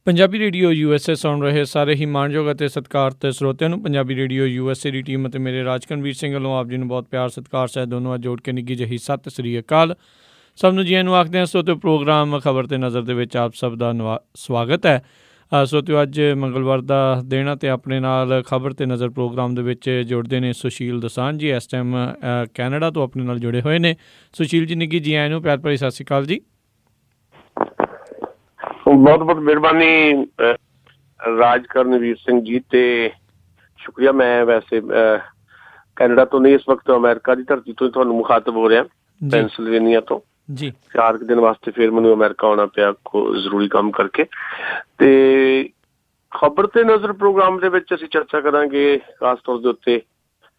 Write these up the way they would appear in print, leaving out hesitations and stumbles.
Punjabi radio USA ਸੁਣ ਰਹੇ ਸਾਰੇ ਹੀ ਮਾਣਯੋਗ ਅਤੇ ਸਤਿਕਾਰਤ ਸਰੋਤਿਆਂ ਨੂੰ ਪੰਜਾਬੀ ਰੇਡੀਓ USA ਦੀ ਟੀਮ ਅਤੇ ਮੇਰੇ ਰਾਜਕਨਵੀਰ ਸਿੰਘ ਵੱਲੋਂ ਆਪ ਜੀ ਨੂੰ ਬਹੁਤ ਪਿਆਰ ਸਤਿਕਾਰ ਸਹਿਤ ਦੋਨੋਂ ਅੱਜ ਜੋੜ ਕੇ ਨਿੱਘੀ ਜਿਹੀ ਸਤਿ ਸ੍ਰੀ ਅਕਾਲ। ਸਭ ਨੂੰ ਜੀਆਂ ਨੂੰ ਆਖਦੇ ਹਾਂ। ਸੋਤਿਓ ਪ੍ਰੋਗਰਾਮ ਖਬਰ ਤੇ ਨਜ਼ਰ ਦੇ ਵਿੱਚ ਆਪ ਸਭ ਦਾ ਸਵਾਗਤ ਹੈ। ਸੋਤਿਓ ਅੱਜ ਮੰਗਲਵਾਰ ਦਾ ਦਿਨ ਅਤੇ ਆਪਣੇ ਨਾਲ ਖਬਰ ਤੇ ਨਜ਼ਰ ਪ੍ਰੋਗਰਾਮ ਦੇ ਵਿੱਚ ਜੁੜਦੇ ਨੇ ਸੁਸ਼ੀਲ ਦੋਸਾਂਝ ਜੀ, ਇਸ ਟਾਈਮ ਕੈਨੇਡਾ ਤੋਂ ਆਪਣੇ ਨਾਲ ਜੁੜੇ ਹੋਏ ਨੇ। ਸੁਸ਼ੀਲ ਜੀ ਨਿੱਘੀ ਜੀ ਆਇਆਂ ਨੂੰ ਪਿਆਰ ਭਰੀ ਸਤਿ ਸ਼੍ਰੀ ਅਕਾਲ ਜੀ। ਬਹੁਤ ਬਹੁਤ ਮਿਹਰਬਾਨੀ ਰਾਜਕਰਨਵੀਰ ਸਿੰਘ ਜੀ, ਤੇ ਸ਼ੁਕਰੀਆ। ਮੈਂ ਵੈਸੇ ਕੈਨੇਡਾ ਤੋਂ ਨਹੀਂ, ਇਸ ਵਕਤ ਅਮਰੀਕਾ ਦੀ ਧਰਤੀ ਤੋਂ ਤੁਹਾਨੂੰ ਮੁਖਾਤਬ ਹੋ ਰਿਹਾ, ਪੈਨਸਿਲਵੇਨੀਆ ਤੋਂ ਜੀ। 4 ਦਿਨ ਵਾਸਤੇ ਫਿਰ ਮੈਨੂੰ ਅਮਰੀਕਾ ਆਉਣਾ ਪਿਆ ਜ਼ਰੂਰੀ ਕੰਮ ਕਰਕੇ। ਤੇ ਖਬਰ ਤੇ ਨਜ਼ਰ ਪ੍ਰੋਗਰਾਮ ਦੇ ਵਿੱਚ ਅਸੀਂ ਚਰਚਾ ਕਰਾਂਗੇ ਖਾਸ ਤੌਰ ਦੇ ਉੱਤੇ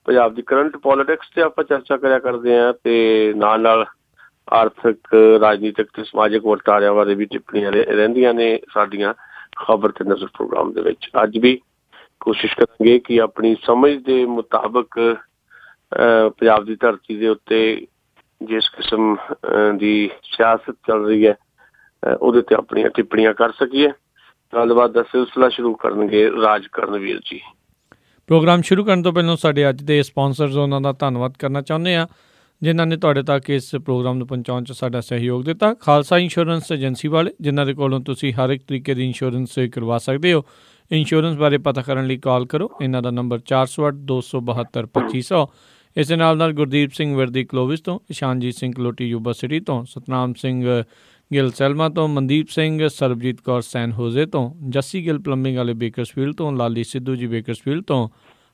ਪੰਜਾਬ ਦੀ ਕਰੰਟ ਪੋਲੀਟਿਕਸ ਤੇ ਆਪਾਂ ਚਰਚਾ ਕਰਿਆ ਕਰਦੇ ਹਾਂ, ਤੇ ਨਾਲ ਨਾਲ ਆਰਥਿਕ, ਰਾਜਨੀਤਿਕ ਤੇ ਸਮਾਜਿਕ ਵਰਤਾਰਿਆਂ ਬਾਰੇ ਵੀ ਟਿੱਪਣੀਆਂ ਰਹਿੰਦੀਆਂ ਨੇ ਸਾਡੀਆਂ ਖਬਰ ਤੇ ਨਜ਼ਰ ਪ੍ਰੋਗਰਾਮ ਦੇ ਵਿੱਚ। ਅੱਜ ਵੀ ਕੋਸ਼ਿਸ਼ ਕਰਾਂਗੇ ਕਿ ਆਪਣੀ ਸਮਝ ਦੇ ਮੁਤਾਬਕ ਪੰਜਾਬ ਦੀ ਧਰਤੀ ਦੇ ਉੱਤੇ ਜਿਸ ਕਿਸਮ ਦੀ ਸਿਆਸਤ ਚੱਲ ਰਹੀ ਹੈ ਉਹਦੇ ਤੇ ਆਪਣੀਆਂ ਟਿੱਪਣੀਆਂ ਕਰ ਸਕੀਏ। ਗੱਲਬਾਤ ਦਾ ਸਿਲਸਿਲਾ ਸ਼ੁਰੂ ਕਰਨਗੇ ਰਾਜਕਰਨਵੀਰ ਜੀ। ਪ੍ਰੋਗਰਾਮ ਸ਼ੁਰੂ ਕਰਨ ਤੋਂ ਪਹਿਲਾਂ ਸਾਡੇ ਅੱਜ ਦੇ ਸਪਾਂਸਰਸ ਉਹਨਾਂ ਦਾ ਧੰਨਵਾਦ ਕਰਨਾ ਚਾਹੁੰਦੇ ਹਾਂ, ਜਿਨ੍ਹਾਂ ਨੇ ਤੁਹਾਡੇ ਤੱਕ ਇਸ ਪ੍ਰੋਗਰਾਮ ਨੂੰ ਪਹੁੰਚਾਉਣ 'ਚ ਸਾਡਾ ਸਹਿਯੋਗ ਦਿੱਤਾ। ਖਾਲਸਾ ਇੰਸ਼ੋਰੈਂਸ ਏਜੰਸੀ ਵਾਲੇ, ਜਿਨ੍ਹਾਂ ਦੇ ਕੋਲੋਂ ਤੁਸੀਂ ਹਰ ਇੱਕ ਤਰੀਕੇ ਦੀ ਇੰਸ਼ੋਰੈਂਸ ਕਰਵਾ ਸਕਦੇ ਹੋ। ਇੰਸ਼ੋਰੈਂਸ ਬਾਰੇ ਪਤਾ ਕਰਨ ਲਈ ਕਾਲ ਕਰੋ। ਇਹਨਾਂ ਦਾ ਨੰਬਰ 408-272-2500। ਇਸ ਦੇ ਨਾਲ ਗੁਰਦੀਪ ਸਿੰਘ ਵਿਰਦੀ ਕਲੋਵਿਸ ਤੋਂ, ਇਸ਼ਾਨਜੀਤ ਸਿੰਘ ਕਲੋਟੀ ਯੂਬਾ ਸਿਟੀ ਤੋਂ, ਸਤਨਾਮ ਸਿੰਘ ਗਿੱਲ ਸੈਲਮਾ ਤੋਂ, ਮਨਦੀਪ ਸਿੰਘ ਸਰਬਜੀਤ ਕੌਰ ਸੈਨ ਹੋਜ਼ੇ ਤੋਂ, ਜੱਸੀ ਗਿੱਲ ਪਲੰਬਿੰਗ ਵਾਲੇ ਬੇਕਰਸਫੀਲਡ ਤੋਂ, ਲਾਲੀ ਸਿੱਧੂ ਜੀ ਬੇਕਰਸਫੀਲਡ ਤੋਂ,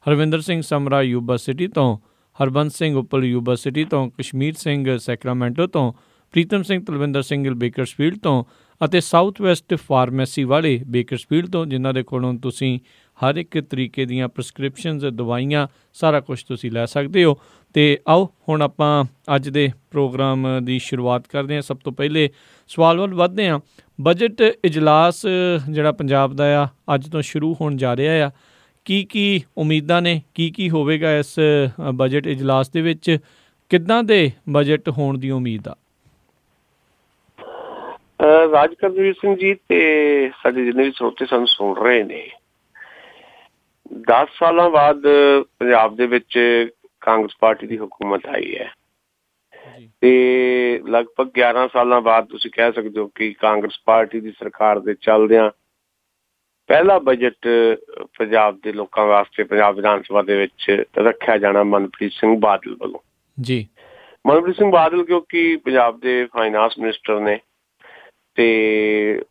ਹਰਵਿੰਦਰ ਸਿੰਘ ਸਮਰਾ ਯੂਬਾ ਸਿਟੀ ਤੋਂ, ਹਰਬੰਸ ਸਿੰਘ ਉੱਪਲ ਯੂਬਾ ਸਿਟੀ ਤੋਂ, ਕਸ਼ਮੀਰ ਸਿੰਘ ਸੈਕਰਾਮੈਂਟੋ ਤੋਂ, ਪ੍ਰੀਤਮ ਸਿੰਘ ਤਲਵਿੰਦਰ ਸਿੰਘ ਗਿੱਲ ਬੇਕਰਸਫੀਲਡ ਤੋਂ, ਅਤੇ ਸਾਊਥ ਵੈਸਟ ਫਾਰਮੇਸੀ ਵਾਲੇ ਬੇਕਰਸਫੀਲਡ ਤੋਂ, ਜਿਨ੍ਹਾਂ ਦੇ ਕੋਲੋਂ ਤੁਸੀਂ ਹਰ ਇੱਕ ਤਰੀਕੇ ਦੀਆਂ ਪ੍ਰਸਕ੍ਰਿਪਸ਼ਨਸ, ਦਵਾਈਆਂ, ਸਾਰਾ ਕੁਛ ਤੁਸੀਂ ਲੈ ਸਕਦੇ ਹੋ। ਅਤੇ ਆਓ ਹੁਣ ਆਪਾਂ ਅੱਜ ਦੇ ਪ੍ਰੋਗਰਾਮ ਦੀ ਸ਼ੁਰੂਆਤ ਕਰਦੇ ਹਾਂ। ਸਭ ਤੋਂ ਪਹਿਲੇ ਸਵਾਲ ਵੱਲ ਵੱਧਦੇ ਹਾਂ। ਬਜਟ ਇਜਲਾਸ ਜਿਹੜਾ ਪੰਜਾਬ ਦਾ ਆ ਅੱਜ ਤੋਂ ਸ਼ੁਰੂ ਹੋਣ ਜਾ ਰਿਹਾ ਆ, ਕੀ ਉਮੀਦਾਂ ਨੇ, ਕੀ ਹੋਵੇਗਾ ਇਸ ਬਜਟ ਇਜਲਾਸ ਦੇ ਵਿੱਚ, ਕਿੱਦਾਂ ਦੇ ਬਜਟ ਹੋਣ ਦੀ ਉਮੀਦ ਆ? ਰਾਜਕਰਨਵੀਰ ਸਿੰਘ ਜੀ ਤੇ ਸਾਡੇ ਜਿੰਨੇ ਵੀ ਸਰੋਤੇ ਸਾਨੂੰ ਸੁਣ ਰਹੇ ਨੇ, 10 ਸਾਲਾਂ ਬਾਅਦ ਪੰਜਾਬ ਦੇ ਵਿੱਚ ਕਾਂਗਰਸ ਪਾਰਟੀ ਦੀ ਹੁਕੂਮਤ ਆਈ ਹੈ, ਤੇ ਲਗਭਗ 11 ਸਾਲਾਂ ਬਾਅਦ ਤੁਸੀਂ ਕਹਿ ਸਕਦੇ ਹੋ ਕਿ ਕਾਂਗਰਸ ਪਾਰਟੀ ਦੀ ਸਰਕਾਰ ਦੇ ਚੱਲਦਿਆਂ ਪਹਿਲਾ ਬਜਟ ਪੰਜਾਬ ਦੇ ਲੋਕਾਂ ਵਾਸਤੇ ਪੰਜਾਬ ਵਿਧਾਨ ਸਭਾ ਦੇ ਵਿੱਚ ਰੱਖਿਆ ਜਾਣਾ ਮਨਪ੍ਰੀਤ ਸਿੰਘ ਬਾਦਲ ਵੱਲੋਂ ਜੀ। ਮਨਪ੍ਰੀਤ ਸਿੰਘ ਬਾਦਲ ਕਿਉਂਕਿ ਪੰਜਾਬ ਦੇ ਫਾਈਨਾਂਸ ਮਿਨਿਸਟਰ ਨੇ, ਤੇ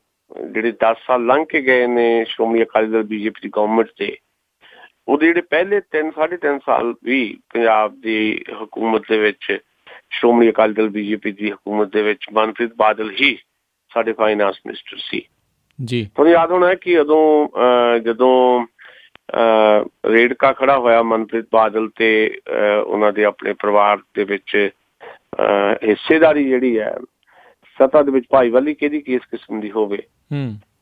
ਜਿਹੜੇ 10 ਸਾਲ ਲੰਘ ਕੇ ਗਏ ਨੇ ਸ਼੍ਰੋਮਣੀ ਅਕਾਲੀ ਦਲ BJP ਦੀ ਗਵਰਨਮੈਂਟ ਦੇ, ਉਹਦੇ ਜਿਹੜੇ ਪਹਿਲੇ 3-3.5 ਸਾਲ ਵੀ ਪੰਜਾਬ ਦੀ ਹਕੂਮਤ ਦੇ ਵਿੱਚ, ਸ਼੍ਰੋਮਣੀ ਅਕਾਲੀ ਦਲ BJP ਦੀ ਹਕੂਮਤ ਦੇ ਵਿੱਚ ਮਨਪ੍ਰੀਤ ਬਾਦਲ ਹੀ ਸਾਡੇ ਫਾਈਨਾਂਸ ਮਿਨਿਸਟਰ ਸੀ ਜੀ। ਤੁਹਾਨੂੰ ਯਾਦ ਹੋਣਾ ਕਿ ਜਦੋਂ ਰੇੜਕਾ ਖੜਾ ਹੋਇਆ ਮਨਪ੍ਰੀਤ ਬਾਦਲ ਤੇ ਉਹਨਾਂ ਦੇ ਆਪਣੇ ਪਰਿਵਾਰ ਦੇ ਵਿੱਚ ਹਿੱਸੇਦਾਰੀ ਜਿਹੜੀ ਹੈ ਸੱਤਾ ਦੇ ਵਿੱਚ ਭਾਈਵਾਲੀ ਕਿਹਦੀ ਕਿਸ ਕਿਸਮ ਦੀ ਹੋਵੇ,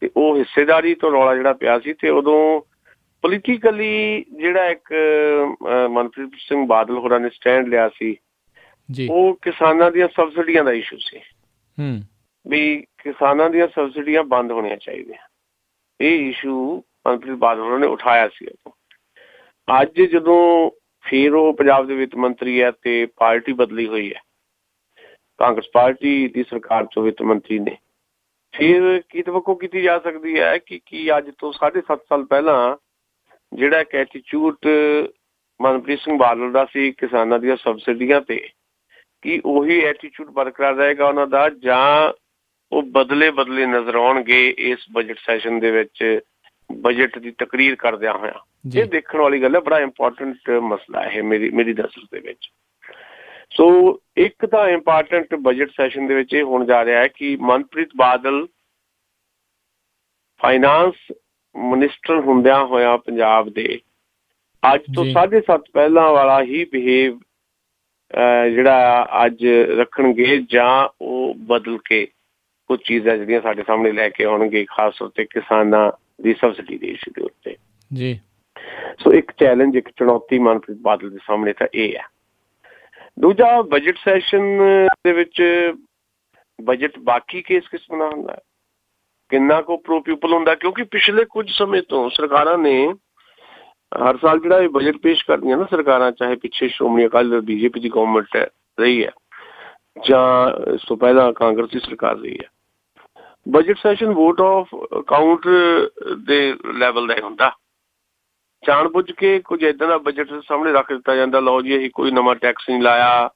ਤੇ ਉਹ ਹਿੱਸੇਦਾਰੀ ਤੋਂ ਰੌਲਾ ਜਿਹੜਾ ਪਿਆ ਸੀ, ਤੇ ਉਦੋਂ ਪੋਲੀਟੀਕਲੀ ਜਿਹੜਾ ਇੱਕ ਮਨਪ੍ਰੀਤ ਸਿੰਘ ਬਾਦਲ ਹੋਰਾਂ ਨੇ ਸਟੈਂਡ ਲਿਆ ਸੀ, ਉਹ ਕਿਸਾਨਾਂ ਦੀਆਂ ਸਬਸਿਡੀਆਂ ਦਾ ਇਸ਼ੂ ਸੀ ਵੀ ਕਿਸਾਨਾਂ ਦੀਆਂ ਸਬਸਿਡੀਆਂ ਬੰਦ ਹੋਣੀਆਂ ਚਾਹੀਦੀਆਂ। ਇਹ ਇਸ਼ੂ ਮਨਪ੍ਰੀਤ ਬਾਦਲ ਹੋਰਾਂ ਨੇ ਉਠਾਇਆ ਸੀ। ਅੱਜ ਜਦੋਂ ਫਿਰ ਉਹ ਪੰਜਾਬ ਦੇ ਵਿੱਤ ਮੰਤਰੀ ਹੈ ਤੇ ਪਾਰਟੀ ਬਦਲੀ ਹੋਈ ਹੈ, ਕਾਂਗਰਸ ਪਾਰਟੀ ਦੀ ਸਰਕਾਰ ਚੋਂ ਵਿੱਤ ਮੰਤਰੀ ਨੇ, ਫਿਰ ਕੀ ਤਵੱਕੋ ਕੀਤੀ ਜਾ ਸਕਦੀ ਹੈ ਕਿ ਅੱਜ ਤੋਂ 7.5 ਸਾਲ ਪਹਿਲਾਂ ਜਿਹੜਾ ਇੱਕ ਐਟੀਚਿਊਡ ਮਨਪ੍ਰੀਤ ਸਿੰਘ ਬਾਦਲ ਦਾ ਸੀ ਕਿਸਾਨਾਂ ਦੀਆਂ ਸਬਸਿਡੀਆਂ ਤੇ, ਕੀ ਉਹੀ ਐਟੀਚਿਊਡ ਬਰਕਰਾਰ ਰਹੇਗਾ ਉਹਨਾਂ ਦਾ, ਜਾਂ ਉਹ ਬਦਲੇ ਨਜ਼ਰ ਆਉਣਗੇ ਇਸ ਬਜਟ ਸੈਸ਼ਨ ਦੇ ਵਿੱਚ ਬਜਟ ਦੀ ਤਕਰੀਰ ਕਰਦਿਆਂ ਹੋਇਆ? ਇਹ ਦੇਖਣ ਵਾਲੀ ਗੱਲ ਹੈ, ਬੜਾ ਇੰਪੋਰਟੈਂਟ ਮਸਲਾ ਹੈ ਮੇਰੀ ਨਜ਼ਰ ਦੇ ਵਿੱਚ। ਸੋ ਇੱਕ ਤਾਂ ਇੰਪੋਰਟੈਂਟ ਬਜਟ ਸੈਸ਼ਨ ਦੇ ਵਿੱਚ ਇਹ ਹੋਣ ਜਾ ਰਿਹਾ ਹੈ ਕਿ ਮਨਪ੍ਰੀਤ ਬਾਦਲ ਫਾਈਨਾਂਸ ਮਿਨਿਸਟਰ ਹੁੰਦਿਆਂ ਹੋਇਆ ਪੰਜਾਬ ਦੇ ਅੱਜ ਤੋਂ 7.5 ਪਹਿਲਾਂ ਵਾਲਾ ਹੀ ਬਿਹੇਵ ਜਿਹੜਾ ਅੱਜ ਰੱਖਣਗੇ, ਜਾਂ ਉਹ ਬਦਲ ਕੇ ਕੁਝ ਚੀਜ਼ਾਂ ਜਿਹੜੀਆਂ ਸਾਡੇ ਸਾਹਮਣੇ ਲੈ ਕੇ ਆਉਣਗੇ, ਖਾਸ ਤੌਰ ਤੇ ਕਿਸਾਨਾਂ ਦੀ ਸਬਸਿਡੀ ਦੇ ਇਸ਼ੂ ਦੇ ਉੱਤੇ ਜੀ। ਸੋ ਇੱਕ ਚੈਲੰਜ, ਇੱਕ ਚੁਣੌਤੀ ਮਨਪ੍ਰੀਤ ਬਾਦਲ ਦੇ ਸਾਹਮਣੇ ਤਾਂ ਇਹ ਹੈ। ਦੂਜਾ, ਬਜਟ ਸੈਸ਼ਨ ਦੇ ਵਿੱਚ ਬਜਟ ਬਾਕੀ ਕਿਸ ਕਿਸਮ ਦਾ ਹੁੰਦਾ ਹੈ? ਕਿੰਨਾ ਕੁ ਪ੍ਰੋ ਪੀਪਲ ਹੁੰਦਾ, ਕਿਉਂਕਿ ਪਿਛਲੇ ਕੁਝ ਸਮੇਂ ਤੋਂ ਸਰਕਾਰਾਂ ਨੇ ਹਰ ਸਾਲ ਜਿਹੜਾ ਇਹ ਬਜਟ ਪੇਸ਼ ਕਰਦੀਆਂ ਨਾ ਸਰਕਾਰਾਂ, ਚਾਹੇ ਪਿੱਛੇ ਸ਼੍ਰੋਮਣੀ ਅਕਾਲੀ ਦਲ BJP ਦੀ ਗਵਰਨਮੈਂਟ ਰਹੀ ਹੈ ਜਾਂ ਇਸ ਤੋਂ ਪਹਿਲਾਂ ਕਾਂਗਰਸ ਦੀ ਸਰਕਾਰ ਰਹੀ ਹੈ, budget session vote of account ਦੇ ਲੈਵਲ ਦਾ ਹੁੰਦਾ। ਜਾਣ ਬੁੱਝ ਕੇ ਕੁਝ ਏਦਾਂ ਦਾ ਬਜਟ ਸਾਹਮਣੇ ਰੱਖ ਦਿੱਤਾ ਜਾਂਦਾ, ਲਓ ਜੀ ਅਸੀਂ ਕੋਈ ਨਵਾਂ ਟੈਕਸ ਨਹੀਂ ਲਾਇਆ,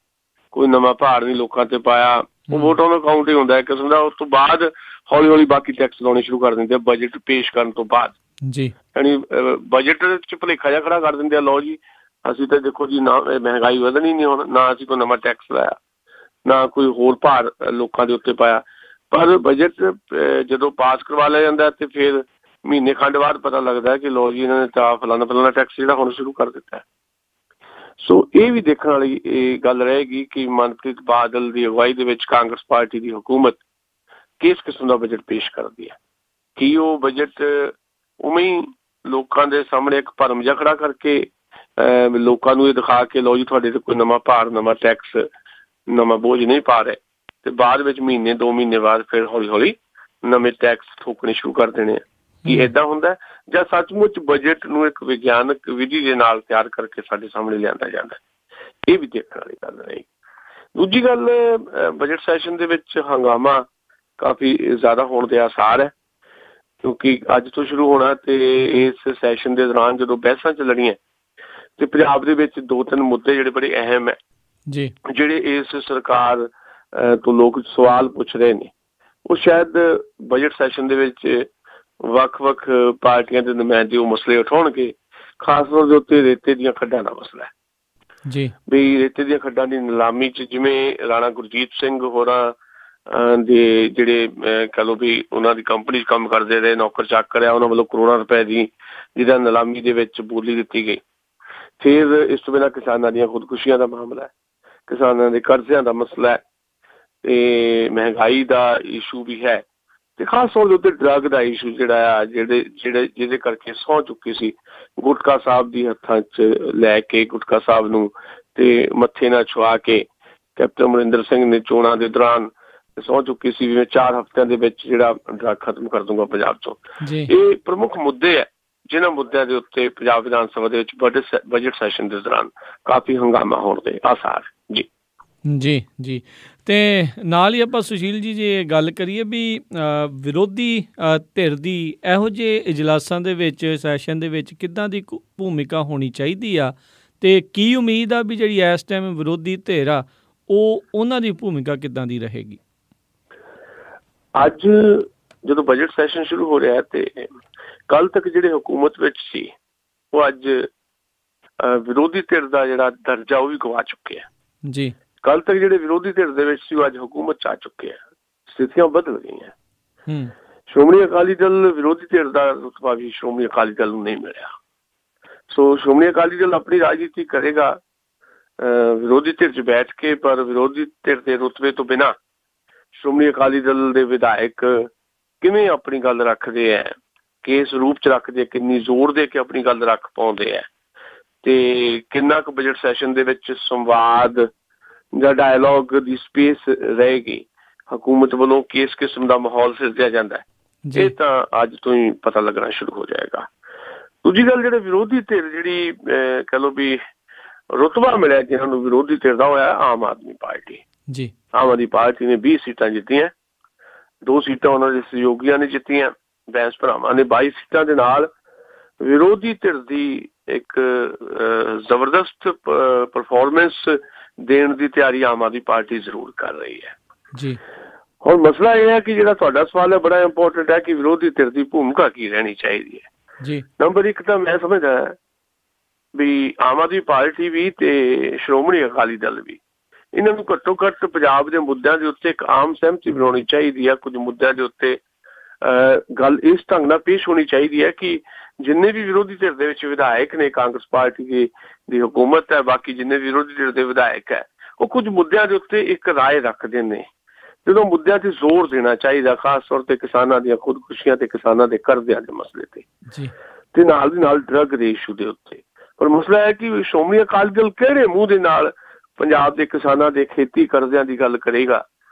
ਕੋਈ ਨਵਾਂ ਭਾਰ ਨਹੀਂ ਲੋਕਾਂ ਤੇ ਪਾਇਆ, ਉਹ ਵੋਟ ਆਨ ਅਕਾਊਂਟ ਹੀ ਹੁੰਦਾ ਇੱਕ ਕਿਸਮ ਦਾ। ਉਸ ਤੋਂ ਬਾਅਦ ਹੌਲੀ ਹੌਲੀ ਬਾਕੀ ਟੈਕਸ ਲਾਉਣੇ ਸ਼ੁਰੂ ਕਰ ਦਿੰਦੇ ਆ ਬਜਟ ਪੇਸ਼ ਕਰਨ ਤੋਂ ਬਾਅਦ ਜੀ। ਯਾਨੀ ਬਜਟ 'ਚ ਭੁਲੇਖਾ ਜਿਹਾ ਖੜਾ ਕਰ ਦਿੰਦੇ ਆ, ਲਓ ਜੀ ਅਸੀਂ ਤਾਂ ਦੇਖੋ ਜੀ ਨਾ ਮਹਿੰਗਾਈ ਵਧਣੀ ਨਹੀਂ, ਹੁਣ ਨਾ ਅਸੀਂ ਕੋਈ ਨਵਾਂ ਟੈਕਸ ਲਾਇਆ, ਨਾ ਕੋਈ ਹੋਰ ਭਾਰ ਲੋਕਾਂ ਦੇ ਉੱਤੇ ਪਾਇਆ। ਪਰ ਬਜਟ ਜਦੋਂ ਪਾਸ ਕਰਵਾ ਲਿਆ ਜਾਂਦਾ ਤੇ ਫਿਰ ਮਹੀਨੇ ਖੰਡ ਬਾਅਦ ਪਤਾ ਲੱਗਦਾ ਕਿ ਲਓ ਜੀ ਇਹਨਾਂ ਨੇ ਤਾਂ ਫਲਾਣਾ ਟੈਕਸ ਜਿਹੜਾ ਹੁਣ ਸ਼ੁਰੂ ਕਰ ਦਿੱਤਾ। ਸੋ ਇਹ ਵੀ ਦੇਖਣ ਵਾਲੀ ਇਹ ਗੱਲ ਰਹੇਗੀ ਕਿ ਮਨਪ੍ਰੀਤ ਬਾਦਲ ਦੀ ਅਗਵਾਈ ਦੇ ਵਿੱਚ ਕਾਂਗਰਸ ਪਾਰਟੀ ਦੀ ਹਕੂਮਤ ਕਿਸ ਕਿਸਮ ਦਾ ਬਜਟ ਪੇਸ਼ ਕਰਦੀ ਹੈ। ਕੀ ਉਹ ਬਜਟ ਉਵੇਂ ਹੀ ਲੋਕਾਂ ਦੇ ਸਾਹਮਣੇ ਇੱਕ ਭਰਮ ਜਿਹਾ ਖੜਾ ਕਰਕੇ ਲੋਕਾਂ ਨੂੰ ਇਹ ਦਿਖਾ ਕੇ ਲਓ ਜੀ ਤੁਹਾਡੇ ਤੇ ਕੋਈ ਨਵਾਂ ਭਾਰ, ਨਵਾਂ ਟੈਕਸ, ਨਵਾਂ ਬੋਝ ਨਹੀਂ ਪਾ ਰਹੇ, ਤੇ ਬਾਅਦ ਵਿੱਚ ਮਹੀਨੇ 2 ਮਹੀਨੇ ਬਾਅਦ ਫਿਰ ਹੌਲੀ ਹੌਲੀ ਨਵੇਂ ਟੈਕਸ ਠੋਕਣੇ ਸ਼ੁਰੂ ਕਰ ਦੇਣੇ ਆ? ਕੀ ਏਦਾਂ ਹੁੰਦਾ, ਜਾਂ ਸੱਚਮੁੱਚ ਬਜਟ ਨੂੰ ਇੱਕ ਵਿਗਿਆਨਕ ਵਿਧੀ ਦੇ ਨਾਲ ਤਿਆਰ ਕਰਕੇ ਸਾਡੇ ਸਾਹਮਣੇ ਲਿਆਂਦਾ ਜਾਂਦਾ? ਇਹ ਵੀ ਦੇਖਣ ਵਾਲੀ ਗੱਲ ਰਹੀ। ਦੂਜੀ ਗੱਲ, ਬਜਟ ਸੈਸ਼ਨ ਦੇ ਵਿੱਚ ਹੰਗਾਮਾ ਕਾਫੀ ਜ਼ਿਆਦਾ ਹੋਣ ਦੇ ਆਸਾਰ ਹੈ, ਕਿਉਂਕਿ ਅੱਜ ਤੋਂ ਸ਼ੁਰੂ ਹੋਣਾ ਤੇ ਇਸ ਸੈਸ਼ਨ ਦੇ ਦੌਰਾਨ ਜਦੋਂ ਬਹਿਸਾਂ ਚੱਲਣੀਆਂ ਤੇ ਪੰਜਾਬ ਦੇ ਵਿੱਚ 2-3 ਮੁੱਦੇ ਜਿਹੜੇ ਬੜੇ ਅਹਿਮ ਹੈ ਜੀ, ਜਿਹੜੇ ਇਸ ਸਰਕਾਰ ਤੋਂ ਲੋਕ ਸਵਾਲ ਪੁੱਛ ਰਹੇ ਨੇ, ਉਹ ਸ਼ਾਇਦ ਬਜਟ ਸੈਸ਼ਨ ਦੇ ਵਿੱਚ ਵੱਖ-ਵੱਖ ਪਾਰਟੀਆਂ ਦੇ ਨੁਮਾਇੰਦੇ ਉਹ ਮਸਲੇ ਉਠਾਉਣਗੇ। ਖਾਸ ਤੌਰ ਦੇ ਉੱਤੇ ਰੇਤੇ ਦੀਆਂ ਖੱਡਾਂ ਦਾ ਮਸਲਾ ਹੈ ਜੀ, ਵੀ ਰੇਤੇ ਦੀਆਂ ਖੱਡਾਂ ਦੀ ਨਿਲਾਮੀ 'ਚ ਜਿਵੇਂ ਰਾਣਾ ਗੁਰਜੀਤ ਸਿੰਘ ਹੋਰਾਂ ਦੇ ਜਿਹੜੇ ਕਹਿ ਲਓ ਵੀ ਉਹਨਾਂ ਦੀ ਕੰਪਨੀ 'ਚ ਕੰਮ ਕਰਦੇ ਰਹੇ ਨੌਕਰ ਚਾਕਰ ਆ, ਉਹਨਾਂ ਵੱਲੋਂ ਕਰੋੜਾਂ ਰੁਪਏ ਦੀ ਜਿਹਦਾ ਨਿਲਾਮੀ ਦੇ ਵਿੱਚ ਬੋਲੀ ਦਿੱਤੀ ਗਈ। ਫਿਰ ਇਸ ਤੋਂ ਬਿਨਾਂ ਕਿਸਾਨਾਂ ਦੀਆਂ ਖੁਦਕੁਸ਼ੀਆਂ ਦਾ ਮਾਮਲਾ ਹੈ, ਕਿਸਾਨਾਂ ਦੇ ਕਰਜ਼ਿਆਂ ਦਾ ਮਸਲਾ ਹੈ, ਤੇ ਮਹਿੰਗਾਈ ਦਾ ਇਸ਼ੂ ਵੀ ਹੈ, ਤੇ ਖਾਸ ਤੌਰ ਦੇ ਉੱਤੇ ਡਰੱਗ ਦਾ ਇਸ਼ੂ ਜਿਹੜਾ ਆ, ਜਿਹਦੇ ਕਰਕੇ ਸਹੁੰ ਚੁੱਕੀ ਸੀ ਗੁਟਕਾ ਸਾਹਿਬ ਦੀ ਹੱਥਾਂ 'ਚ ਲੈ ਕੇ, ਗੁਟਕਾ ਸਾਹਿਬ ਨੂੰ ਤੇ ਮੱਥੇ ਨਾਲ ਛੁਆ ਕੇ ਕੈਪਟਨ ਅਮਰਿੰਦਰ ਸਿੰਘ ਨੇ ਚੋਣਾਂ ਦੇ ਦੌਰਾਨ ਸਹੁੰ ਚੁੱਕੀ ਸੀ ਵੀ ਮੈਂ 4 ਹਫ਼ਤਿਆਂ ਦੇ ਵਿੱਚ ਜਿਹੜਾ ਡਰੱਗ ਖਤਮ ਕਰ ਦੂੰਗਾ ਪੰਜਾਬ ਤੋਂ। ਇਹ ਪ੍ਰਮੁੱਖ ਮੁੱਦੇ ਹੈ ਜਿਨ੍ਹਾਂ ਮੁੱਦਿਆਂ ਦੇ ਉੱਤੇ ਪੰਜਾਬ ਵਿਧਾਨ ਸਭਾ ਦੇ ਵਿੱਚ ਬਜਟ ਸੈਸ਼ਨ ਦੇ ਦੌਰਾਨ ਕਾਫੀ ਹੰਗਾਮਾ ਹੋਣ ਦੇ ਆਸਾਰ ਜੀ। ਜੀ ਜੀ ਤੇ ਨਾਲ ਹੀ ਆਪਾਂ ਸੁਸ਼ੀਲ ਜੀ ਜੇ ਗੱਲ ਕਰੀਏ ਵੀ ਵਿਰੋਧੀ ਧਿਰ ਦੀ ਇਹੋ ਜਿਹੇ ਇਜਲਾਸਾਂ ਦੇ ਵਿੱਚ, ਸੈਸ਼ਨ ਦੇ ਵਿੱਚ ਕਿੱਦਾਂ ਦੀ ਭੂਮਿਕਾ ਹੋਣੀ ਚਾਹੀਦੀ ਆ, ਤੇ ਕੀ ਉਮੀਦ ਆ ਵੀ ਜਿਹੜੀ ਇਸ ਟਾਈਮ ਵਿਰੋਧੀ ਧਿਰ ਆ ਉਹਨਾਂ ਦੀ ਭੂਮਿਕਾ ਕਿੱਦਾਂ ਦੀ ਰਹੇਗੀ? ਅੱਜ ਜਦੋਂ ਬਜਟ ਸੈਸ਼ਨ ਸ਼ੁਰੂ ਹੋ ਰਿਹਾ ਤੇ ਕੱਲ ਤੱਕ ਜਿਹੜੇ ਹਕੂਮਤ ਵਿੱਚ ਸੀ ਉਹ ਅੱਜ ਵਿਰੋਧੀ ਧਿਰ ਦਾ ਜਿਹੜਾ ਦਰਜਾ ਉਹ ਵੀ ਗਵਾ ਚੁੱਕੇ ਆ ਜੀ। ਕੱਲ ਤੱਕ ਜਿਹੜੇ ਵਿਰੋਧੀ ਧਿਰ ਦੇ ਵਿੱਚ ਸੀ ਉਹ ਅੱਜ ਹਕੂਮਤ 'ਚ ਆ ਚੁੱਕੇ ਆ, ਸਥਿਤੀਆਂ ਬਦਲ ਗਈਆਂ। ਸ਼੍ਰੋਮਣੀ ਅਕਾਲੀ ਦਲ ਵਿਰੋਧੀ ਧਿਰ ਦਾ ਰੁਤਬਾ ਵੀ ਸ਼੍ਰੋਮਣੀ ਅਕਾਲੀ ਦਲ ਨੂੰ ਨਹੀਂ ਮਿਲਿਆ। ਸੋ ਸ਼੍ਰੋਮਣੀ ਅਕਾਲੀ ਦਲ ਆਪਣੀ ਰਾਜਨੀਤੀ ਕਰੇਗਾ ਵਿਰੋਧੀ ਧਿਰ 'ਚ ਬੈਠ ਕੇ, ਪਰ ਵਿਰੋਧੀ ਧਿਰ ਦੇ ਰੁਤਬੇ ਤੋਂ ਬਿਨਾਂ ਸ਼੍ਰੋਮਣੀ ਅਕਾਲੀ ਦਲ ਦੇ ਵਿਧਾਇਕ ਕਿਵੇਂ ਆਪਣੀ ਗੱਲ ਰੱਖਦੇ ਹੈ, ਕਿਸ ਰੂਪ 'ਚ ਰੱਖਦੇ, ਕਿੰਨੀ ਜ਼ੋਰ ਦੇ ਕੇ ਆਪਣੀ ਗੱਲ ਰੱਖ ਪਾਉਂਦੇ ਹੈ, ਤੇ ਕਿੰਨਾ ਕੁ ਬਜਟ ਸੈਸ਼ਨ ਦੇ ਵਿੱਚ ਸੰਵਾਦ ਜਾਂ ਡਾਇਲੋਗ ਦੀ ਸਪੇਸ ਰਹੇਗੀ, ਹਕੂਮਤ ਵੱਲੋਂ ਕਿਸ ਕਿਸਮ ਦਾ ਮਾਹੌਲ ਸਿਰਜਿਆ ਜਾਂਦਾ ਹੈ, ਇਹ ਤਾਂ ਅੱਜ ਤੋਂ ਹੀ ਪਤਾ ਲੱਗਣਾ ਸ਼ੁਰੂ ਹੋ ਜਾਏਗਾ। ਦੂਜੀ ਗੱਲ, ਜਿਹੜੇ ਵਿਰੋਧੀ ਧਿਰ ਜਿਹੜੀ ਕਹਿ ਲਓ ਵੀ ਰੁਤਬਾ ਮਿਲਿਆ ਜਿਹਨਾਂ ਨੂੰ ਵਿਰੋਧੀ ਧਿਰ ਦਾ ਹੋਇਆ, ਆਮ ਆਦਮੀ ਪਾਰਟੀ ਜੀ। ਆਮ ਆਦਮੀ ਪਾਰਟੀ ਨੇ 20 ਸੀਟਾਂ ਜਿੱਤੀਆਂ, 2 ਸੀਟਾਂ ਉਹਨਾਂ ਦੇ ਸਹਿਯੋਗੀਆਂ ਨੇ ਜਿੱਤੀਆਂ, ਬੈਂਸ ਭਰਾਵਾਂ ਨੇ 22 ਸੀਟਾਂ ਦੇ ਨਾਲ ਵਿਰੋਧੀ ਧਿਰ ਦੀ ਇੱਕ ਜ਼ਬਰਦਸਤ ਪਰਫਾਰਮੈਂਸ ਦੇਣ ਦੀ ਤਿਆਰੀ ਆਮ ਆਦਮੀ ਪਾਰਟੀ ਜ਼ਰੂਰ ਕਰ ਰਹੀ ਹੈ ਜੀ। ਹੁਣ ਮਸਲਾ ਇਹ ਹੈ ਕਿ ਜਿਹੜਾ ਤੁਹਾਡਾ ਸਵਾਲ ਹੈ ਬੜਾ ਇੰਪੋਰਟੈਂਟ ਹੈ ਕਿ ਵਿਰੋਧੀ ਧਿਰ ਦੀ ਭੂਮਿਕਾ ਕੀ ਰਹਿਣੀ ਚਾਹੀਦੀ ਹੈ ਜੀ। ਨੰਬਰ 1 ਤਾਂ ਮੈਂ ਸਮਝਦਾ ਵੀ ਆਮ ਆਦਮੀ ਪਾਰਟੀ ਵੀ ਤੇ ਸ਼੍ਰੋਮਣੀ ਅਕਾਲੀ ਦਲ ਵੀ, ਇਹਨਾਂ ਨੂੰ ਘੱਟੋ ਘੱਟ ਪੰਜਾਬ ਦੇ ਮੁੱਦਿਆਂ ਦੇ ਉੱਤੇ ਇੱਕ ਆਮ ਸਹਿਮਤੀ ਬਣਾਉਣੀ ਚਾਹੀਦੀ ਹੈ। ਕੁਝ ਮੁੱਦਿਆਂ ਦੇ ਉੱਤੇ ਗੱਲ ਇਸ ਢੰਗ ਨਾਲ ਪੇਸ਼ ਹੋਣੀ ਚਾਹੀਦੀ ਹੈ ਕਿ ਜਿੰਨੇ ਵੀ ਵਿਰੋਧੀ ਧਿਰ ਦੇ ਵਿੱਚ ਵਿਧਾਇਕ ਨੇ, ਕਾਂਗਰਸ ਪਾਰਟੀ ਦੀ ਹਕੂਮਤ ਹੈ, ਬਾਕੀ ਜਿੰਨੇ ਵਿਰੋਧੀ ਧਿਰ ਦੇ ਵਿਧਾਇਕ ਹੈ, ਉਹ ਕੁਝ ਮੁੱਦਿਆਂ ਦੇ ਉੱਤੇ ਇੱਕ ਰਾਏ ਰੱਖਦੇ ਨੇ ਜਦੋਂ ਮੁੱਦਿਆਂ ਤੇ ਜ਼ੋਰ ਦੇਣਾ ਚਾਹੀਦਾ, ਖਾਸ ਤੌਰ ਤੇ ਕਿਸਾਨਾਂ ਦੀਆਂ ਖੁਦਕੁਸ਼ੀਆਂ ਤੇ ਕਿਸਾਨਾਂ ਦੇ ਕਰਜ਼ਿਆਂ ਦੇ ਮਸਲੇ ਤੇ ਨਾਲ ਦੀ ਨਾਲ ਡਰੱਗ ਦੇ ਇਸ਼ੂ ਦੇ ਉੱਤੇ। ਪਰ ਮਸਲਾ ਹੈ ਕਿ ਸ਼੍ਰੋਮਣੀ ਅਕਾਲੀ ਦਲ ਕਿਹੜੇ ਮੂੰਹ ਦੇ ਨਾਲ ਪੰਜਾਬ ਦੇ ਕਿਸਾਨਾਂ ਦੇ ਖੇਤੀ ਕਰਜ਼ਿਆਂ ਦੀ ਗੱਲ ਕਰੇਗਾ,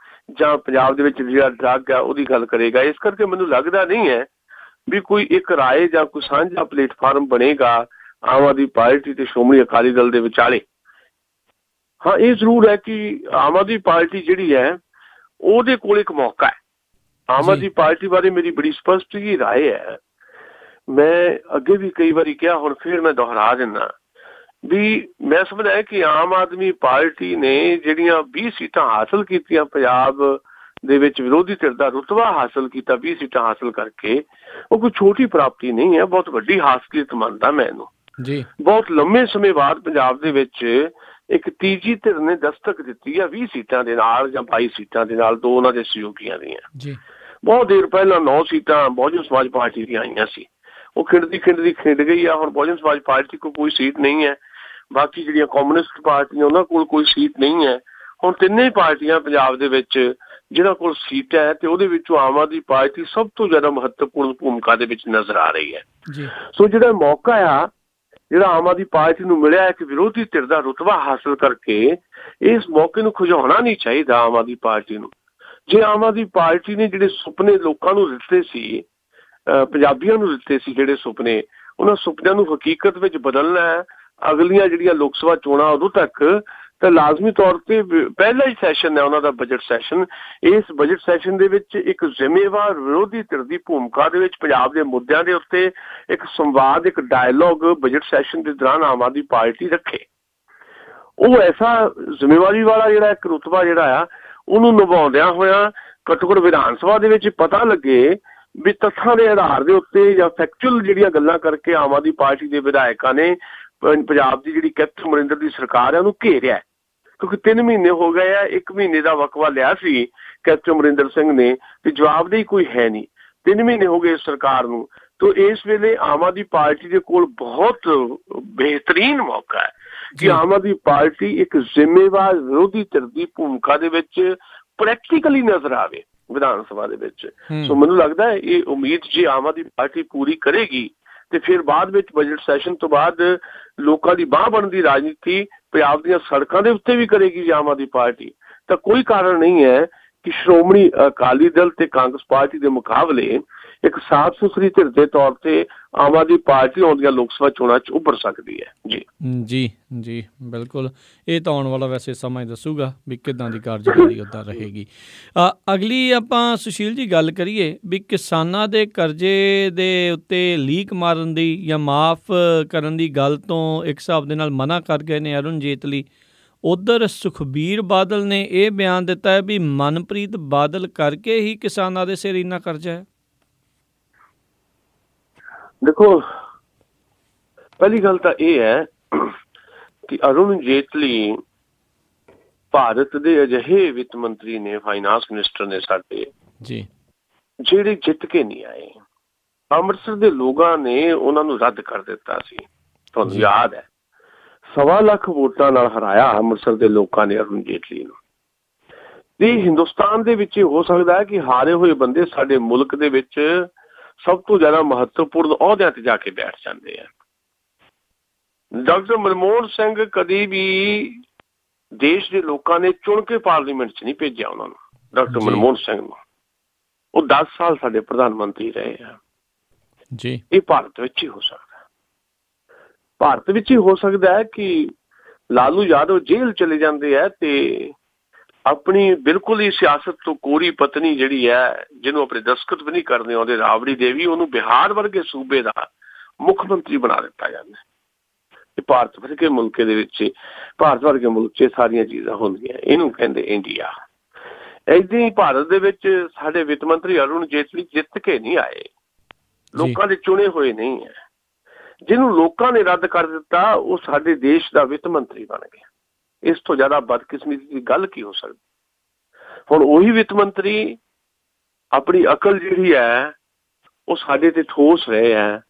ਜਾਂ ਪੰਜਾਬ ਦੇ ਵਿੱਚ ਜਿਹੜਾ ਡਰੱਗ ਆ ਉਹਦੀ ਗੱਲ ਕਰੇਗਾ। ਇਸ ਕਰਕੇ ਮੈਨੂੰ ਲੱਗਦਾ ਨਹੀਂ ਹੈ ਵੀ ਕੋਈ ਇੱਕ ਰਾਏ ਜਾਂ ਕੋਈ ਸਾਂਝਾ ਪਲੇਟਫਾਰਮ ਬਣੇਗਾ ਆਮ ਆਦਮੀ ਪਾਰਟੀ ਤੇ ਸ਼੍ਰੋਮਣੀ ਅਕਾਲੀ ਦਲ ਦੇ ਵਿਚਾਲੇ। ਹਾਂ, ਇਹ ਜ਼ਰੂਰ ਹੈ ਕਿ ਆਮ ਆਦਮੀ ਪਾਰਟੀ ਜਿਹੜੀ ਹੈ ਉਹਦੇ ਕੋਲ ਇੱਕ ਮੌਕਾ ਹੈ। ਆਮ ਆਦਮੀ ਪਾਰਟੀ ਬਾਰੇ ਮੇਰੀ ਬੜੀ ਸਪਸ਼ਟ ਜਿਹੀ ਰਾਏ ਹੈ। ਮੈਂ ਅੱਗੇ ਵੀ ਕਈ ਵਾਰੀ ਕਿਹਾ, ਹੁਣ ਫਿਰ ਮੈਂ ਦੁਹਰਾ ਦਿੰਦਾ ਵੀ ਮੈਂ ਸਮਝਦਾ ਕਿ ਆਮ ਆਦਮੀ ਪਾਰਟੀ ਨੇ ਜਿਹੜੀਆਂ 20 ਸੀਟਾਂ ਹਾਸਲ ਕੀਤੀਆਂ ਪੰਜਾਬ ਦੇ ਵਿੱਚ, ਵਿਰੋਧੀ ਧਿਰ ਦਾ ਰੁਤਬਾ ਹਾਸਲ ਕੀਤਾ 20 ਸੀਟਾਂ ਹਾਸਲ ਕਰਕੇ, ਉਹ ਕੋਈ ਛੋਟੀ ਪ੍ਰਾਪਤੀ ਨਹੀਂ ਹੈ, ਬਹੁਤ ਵੱਡੀ ਹਾਸਲੀਅਤ ਮੰਨਦਾ ਮੈਂ ਇਹਨੂੰ ਜੀ। ਬਹੁਤ ਲੰਮੇ ਸਮੇਂ ਬਾਅਦ ਪੰਜਾਬ ਦੇ ਵਿੱਚ ਇੱਕ ਤੀਜੀ ਧਿਰ ਨੇ ਦਸਤਕ ਦਿੱਤੀ ਆ 20 ਸੀਟਾਂ ਦੇ ਨਾਲ ਜਾਂ 22 ਸੀਟਾਂ ਦੇ ਨਾਲ, ਦੋ ਉਹਨਾਂ ਦੇ ਸਹਿਯੋਗੀਆਂ ਦੀਆਂ। ਬਹੁਤ ਦੇਰ ਪਹਿਲਾਂ 9 ਸੀਟਾਂ ਬਹੁਜਨ ਸਮਾਜ ਪਾਰਟੀ ਦੀਆਂ ਆਈਆਂ ਸੀ, ਉਹ ਖਿੰਡ ਗਈ ਆ। ਹੁਣ ਬਹੁਜਨ ਸਮਾਜ ਪਾਰਟੀ ਕੋਲ ਕੋਈ ਸੀਟ ਨਹੀਂ ਹੈ, ਬਾਕੀ ਜਿਹੜੀਆਂ ਕਮਿਊਨਿਸਟ ਪਾਰਟੀਆਂ ਉਹਨਾਂ ਕੋਲ ਕੋਈ ਸੀਟ ਨਹੀਂ ਹੈ। ਹੁਣ ਤਿੰਨੇ ਪਾਰਟੀਆਂ ਪੰਜਾਬ ਦੇ ਵਿੱਚ ਜਿਹਨਾਂ ਕੋਲ ਸੀਟ ਹੈ ਤੇ ਉਹਦੇ ਵਿੱਚੋਂ ਆਮ ਆਦਮੀ ਪਾਰਟੀ ਸਭ ਤੋਂ ਜ਼ਿਆਦਾ ਮਹੱਤਵਪੂਰਨ ਭੂਮਿਕਾ ਦੇ ਵਿੱਚ ਨਜ਼ਰ ਆ ਰਹੀ ਹੈ। ਸੋ ਜਿਹੜਾ ਮੌਕਾ ਆ ਜਿਹੜਾ ਆਮ ਆਦਮੀ ਪਾਰਟੀ ਨੂੰ ਮਿਲਿਆ ਕਿ ਵਿਰੋਧੀ ਧਿਰ ਦਾ ਰੁਤਬਾ ਹਾਸਲ ਕਰਕੇ, ਇਸ ਮੌਕੇ ਨੂੰ ਖੁਜਾਉਣਾ ਨਹੀਂ ਚਾਹੀਦਾ ਆਮ ਆਦਮੀ ਪਾਰਟੀ ਨੂੰ। ਜੇ ਆਮ ਆਦਮੀ ਪਾਰਟੀ ਨੇ ਜਿਹੜੇ ਸੁਪਨੇ ਲੋਕਾਂ ਨੂੰ ਦਿੱਤੇ ਸੀ, ਪੰਜਾਬੀਆਂ ਨੂੰ ਦਿੱਤੇ ਸੀ ਜਿਹੜੇ ਸੁਪਨੇ, ਉਹਨਾਂ ਸੁਪਨਿਆਂ ਨੂੰ ਹਕੀਕਤ ਵਿੱਚ ਬਦਲਣਾ ਹੈ ਅਗਲੀਆਂ ਜਿਹੜੀਆਂ ਲੋਕ ਸਭਾ ਚੋਣਾਂ ਉਦੋਂ ਤੱਕ, ਤਾਂ ਲਾਜ਼ਮੀ ਤੌਰ ਤੇ ਪਹਿਲਾ ਹੀ ਸੈਸ਼ਨ ਹੈ ਉਹਨਾਂ ਦਾ ਬਜਟ ਸੈਸ਼ਨ। ਇਸ ਬਜਟ ਸੈਸ਼ਨ ਦੇ ਵਿੱਚ ਇੱਕ ਜ਼ਿੰਮੇਵਾਰ ਵਿਰੋਧੀ ਧਿਰ ਦੀ ਭੂਮਿਕਾ ਦੇ ਵਿੱਚ ਪੰਜਾਬ ਦੇ ਮੁੱਦਿਆਂ ਦੇ ਉੱਤੇ ਇੱਕ ਸੰਵਾਦ, ਇੱਕ ਡਾਇਲੋਗ ਬਜਟ ਸੈਸ਼ਨ ਦੇ ਦੌਰਾਨ ਆਮ ਆਦਮੀ ਪਾਰਟੀ ਰੱਖੇ। ਉਹ ਐਸਾ ਜ਼ਿੰਮੇਵਾਰੀ ਵਾਲਾ ਜਿਹੜਾ ਇੱਕ ਰੁਤਬਾ ਜਿਹੜਾ ਆ ਉਹਨੂੰ ਨਿਭਾਉਂਦਿਆਂ ਹੋਇਆਂ ਘੱਟੋ ਘੱਟ ਵਿਧਾਨ ਸਭਾ ਦੇ ਵਿੱਚ ਪਤਾ ਲੱਗੇ ਵੀ ਤੱਥਾਂ ਦੇ ਆਧਾਰ ਦੇ ਉੱਤੇ ਜਾਂ ਫੈਕਚੁਅਲ ਜਿਹੜੀਆਂ ਗੱਲਾਂ ਕਰਕੇ ਆਮ ਆਦਮੀ ਪਾਰਟੀ ਦੇ ਵਿਧਾਇਕਾਂ ਨੇ ਪੰਜਾਬ ਦੀ ਜਿਹੜੀ ਕੈਪਟਨ ਅਮਰਿੰਦਰ ਦੀ ਸਰਕਾਰ ਹੈ ਉਹਨੂੰ ਘੇਰਿਆ। ਕਿਉਂਕਿ 3 ਮਹੀਨੇ ਹੋ ਗਏ ਆ, 1 ਮਹੀਨੇ ਦਾ ਵਕਵਾ ਲਿਆ ਸੀ ਕੈਪਟਨ ਅਮਰਿੰਦਰ ਸਿੰਘ ਨੇ ਤੇ ਜਵਾਬਦੇਹੀ ਕੋਈ ਹੈ ਨਹੀਂ। 3 ਮਹੀਨੇ ਹੋ ਗਏ ਸਰਕਾਰ ਨੂੰ। ਤੋ ਇਸ ਵੇਲੇ ਆਮ ਆਦਮੀ ਪਾਰਟੀ ਦੇ ਕੋਲ ਬਹੁਤ ਬਿਹਤਰੀਨ ਮੌਕਾ ਹੈ ਕਿ ਆਮ ਆਦਮੀ ਪਾਰਟੀ ਇੱਕ ਜ਼ਿੰਮੇਵਾਰ ਵਿਰੋਧੀ ਧਿਰ ਦੀ ਭੂਮਿਕਾ ਦੇ ਵਿੱਚ ਪ੍ਰੈਕਟੀਕਲੀ ਨਜ਼ਰ ਆਵੇ ਵਿਧਾਨ ਸਭਾ ਦੇ ਵਿੱਚ। ਸੋ ਮੈਨੂੰ ਲੱਗਦਾ ਹੈ ਇਹ ਉਮੀਦ ਜੇ ਆਮ ਆਦਮੀ ਪਾਰਟੀ ਪੂਰੀ ਕਰੇਗੀ ਤੇ ਫਿਰ ਬਾਅਦ ਵਿੱਚ ਬਜਟ ਸੈਸ਼ਨ ਤੋਂ ਬਾਅਦ ਲੋਕਾਂ ਦੀ ਬਾਂਹ ਬਣਨ ਦੀ ਰਾਜਨੀਤੀ ਪੰਜਾਬ ਦੀਆਂ ਸੜਕਾਂ ਦੇ ਉੱਤੇ ਵੀ ਕਰੇਗੀ ਜੇ ਆਮ ਆਦਮੀ ਪਾਰਟੀ, ਤਾਂ ਕੋਈ ਕਾਰਨ ਨਹੀਂ ਹੈ ਕਿ ਸ਼੍ਰੋਮਣੀ ਅਕਾਲੀ ਦਲ ਤੇ ਕਾਂਗਰਸ ਪਾਰਟੀ ਦੇ ਮੁਕਾਬਲੇ ਇੱਕ ਸਾਫ਼ ਸੁਥਰੀ ਧਿਰ ਦੇ ਤੌਰ ਤੇ ਆਮ ਆਦਮੀ ਪਾਰਟੀ ਆਉਂਦੀਆਂ ਲੋਕ ਸਭਾ ਚੋਣਾਂ 'ਚ ਉੱਭਰ ਸਕਦੀ ਹੈ। ਜੀ ਬਿਲਕੁਲ, ਇਹ ਤਾਂ ਆਉਣ ਵਾਲਾ ਵੈਸੇ ਸਮਾਂ ਹੀ ਦੱਸੂਗਾ ਵੀ ਕਿੱਦਾਂ ਦੀ ਕਾਰਜਕਾਰੀ ਉੱਦਾਂ ਰਹੇਗੀ। ਅਗਲੀ ਆਪਾਂ ਸੁਸ਼ੀਲ ਜੀ ਗੱਲ ਕਰੀਏ ਵੀ ਕਿਸਾਨਾਂ ਦੇ ਕਰਜ਼ੇ ਦੇ ਉੱਤੇ ਲੀਕ ਮਾਰਨ ਦੀ ਜਾਂ ਮਾਫ ਕਰਨ ਦੀ ਗੱਲ ਤੋਂ ਇੱਕ ਹਿਸਾਬ ਦੇ ਨਾਲ ਮਨਾ ਕਰ ਗਏ ਨੇ ਅਰੁਣ ਜੇਤਲੀ। ਉੱਧਰ ਸੁਖਬੀਰ ਬਾਦਲ ਨੇ ਇਹ ਬਿਆਨ ਦਿੱਤਾ ਹੈ ਵੀ ਮਨਪ੍ਰੀਤ ਬਾਦਲ ਕਰਕੇ ਹੀ ਕਿਸਾਨਾਂ ਦੇ ਸਿਰ ਇੰਨਾ ਕਰਜ਼ਾ ਹੈ। ਦੇਖੋ, ਪਹਿਲੀ ਗੱਲ ਤਾਂ ਇਹ ਹੈ ਕਿ ਅਰੁਣ ਜੇਤਲੀ ਭਾਰਤ ਦੇ ਅਜਿਹੇ ਵਿੱਤ ਮੰਤਰੀ ਨੇ, ਫਾਈਨਾਂਸ ਮਿਨਿਸਟਰ ਨੇ ਸਾਡੇ ਜਿਹੜੇ ਜਿੱਤ ਕੇ ਨਹੀਂ ਆਏ। ਅੰਮ੍ਰਿਤਸਰ ਦੇ ਲੋਕਾਂ ਨੇ ਉਹਨਾਂ ਨੂੰ ਰੱਦ ਕਰ ਦਿੱਤਾ ਸੀ, ਤੁਹਾਨੂੰ ਯਾਦ ਹੈ। 1.25 ਲੱਖ ਵੋਟਾਂ ਨਾਲ ਹਰਾਇਆ ਅੰਮ੍ਰਿਤਸਰ ਦੇ ਲੋਕਾਂ ਨੇ ਅਰੁਣ ਜੇਤਲੀ ਨੂੰ। ਤੇ ਹਿੰਦੁਸਤਾਨ ਦੇ ਵਿੱਚ ਹੋ ਸਕਦਾ ਹੈ ਕਿ ਹਾਰੇ ਹੋਏ ਬੰਦੇ ਸਾਡੇ ਮੁਲਕ ਦੇ ਵਿੱਚ ਸਭ ਤੋਂ ਜ਼ਿਆਦਾ ਮਹੱਤਵਪੂਰਨ ਅਹੁਦਿਆਂ ਤੇ ਜਾ ਕੇ ਬੈਠ ਜਾਂਦੇ ਆ। ਡਾਕਟਰ ਮਨਮੋਹਨ ਸਿੰਘ ਕਦੀ ਵੀ ਦੇਸ਼ ਦੇ ਲੋਕਾਂ ਨੇ ਚੁਣ ਕੇ ਪਾਰਲੀਮੈਂਟ 'ਚ ਨਹੀਂ ਭੇਜਿਆ ਉਹਨਾਂ ਨੂੰ, ਡਾਕਟਰ ਮਨਮੋਹਨ ਸਿੰਘ ਨੂੰ। ਉਹ 10 ਸਾਲ ਸਾਡੇ ਪ੍ਰਧਾਨ ਮੰਤਰੀ ਰਹੇ ਆ। ਇਹ ਭਾਰਤ ਵਿੱਚ ਹੀ ਹੋ ਸਕਦਾ, ਭਾਰਤ ਵਿੱਚ ਹੀ ਹੋ ਸਕਦਾ ਹੈ ਕਿ ਲਾਲੂ ਯਾਦਵ ਜੇਲ੍ਹ ਚਲੇ ਜਾਂਦੇ ਹੈ ਤੇ ਆਪਣੀ ਬਿਲਕੁਲ ਹੀ ਸਿਆਸਤ ਤੋਂ ਕੋਰੀ ਪਤਨੀ ਜਿਹੜੀ ਹੈ, ਜਿਹਨੂੰ ਆਪਣੇ ਦਸਤਖਤ ਵੀ ਨਹੀਂ ਕਰਨੇ ਆਉਂਦੇ, ਰਾਬੜੀ ਦੇਵੀ, ਉਹਨੂੰ ਬਿਹਾਰ ਵਰਗੇ ਸੂਬੇ ਦਾ ਮੁੱਖ ਮੰਤਰੀ ਬਣਾ ਦਿੱਤਾ ਜਾਂਦਾ। ਭਾਰਤ ਵਰਗੇ ਮੁਲਕ ਦੇ ਵਿੱਚ, ਭਾਰਤ ਵਰਗੇ ਮੁਲਕ 'ਚ ਸਾਰੀਆਂ ਚੀਜ਼ਾਂ ਹੁੰਦੀਆਂ, ਇਹਨੂੰ ਕਹਿੰਦੇ ਇੰਡੀਆ। ਏਦਾਂ ਹੀ ਭਾਰਤ ਦੇ ਵਿੱਚ ਸਾਡੇ ਵਿੱਤ ਮੰਤਰੀ ਅਰੁਣ ਜੇਤਲੀ ਜਿੱਤ ਕੇ ਨਹੀਂ ਆਏ, ਲੋਕਾਂ ਦੇ ਚੁਣੇ ਹੋਏ ਨਹੀਂ ਹੈ। ਜਿਹਨੂੰ ਲੋਕਾਂ ਨੇ ਰੱਦ ਕਰ ਦਿੱਤਾ ਉਹ ਸਾਡੇ ਦੇਸ਼ ਦਾ ਵਿੱਤ ਮੰਤਰੀ ਬਣ ਗਿਆ। ਇਸ ਤੋਂ ਜ਼ਿਆਦਾ ਬਦਕਿਸਮਤੀ ਦੀ ਗੱਲ ਕੀ ਹੋ ਸਕਦੀ। ਹੁਣ ਉਹੀ ਵਿੱਤ ਮੰਤਰੀ ਆਪਣੀ ਅਕਲ ਜਿਹੜੀ ਹੈ ਉਹ ਸਾਡੇ ਤੇ ਠੋਸ ਰਹੇ ਹੈ,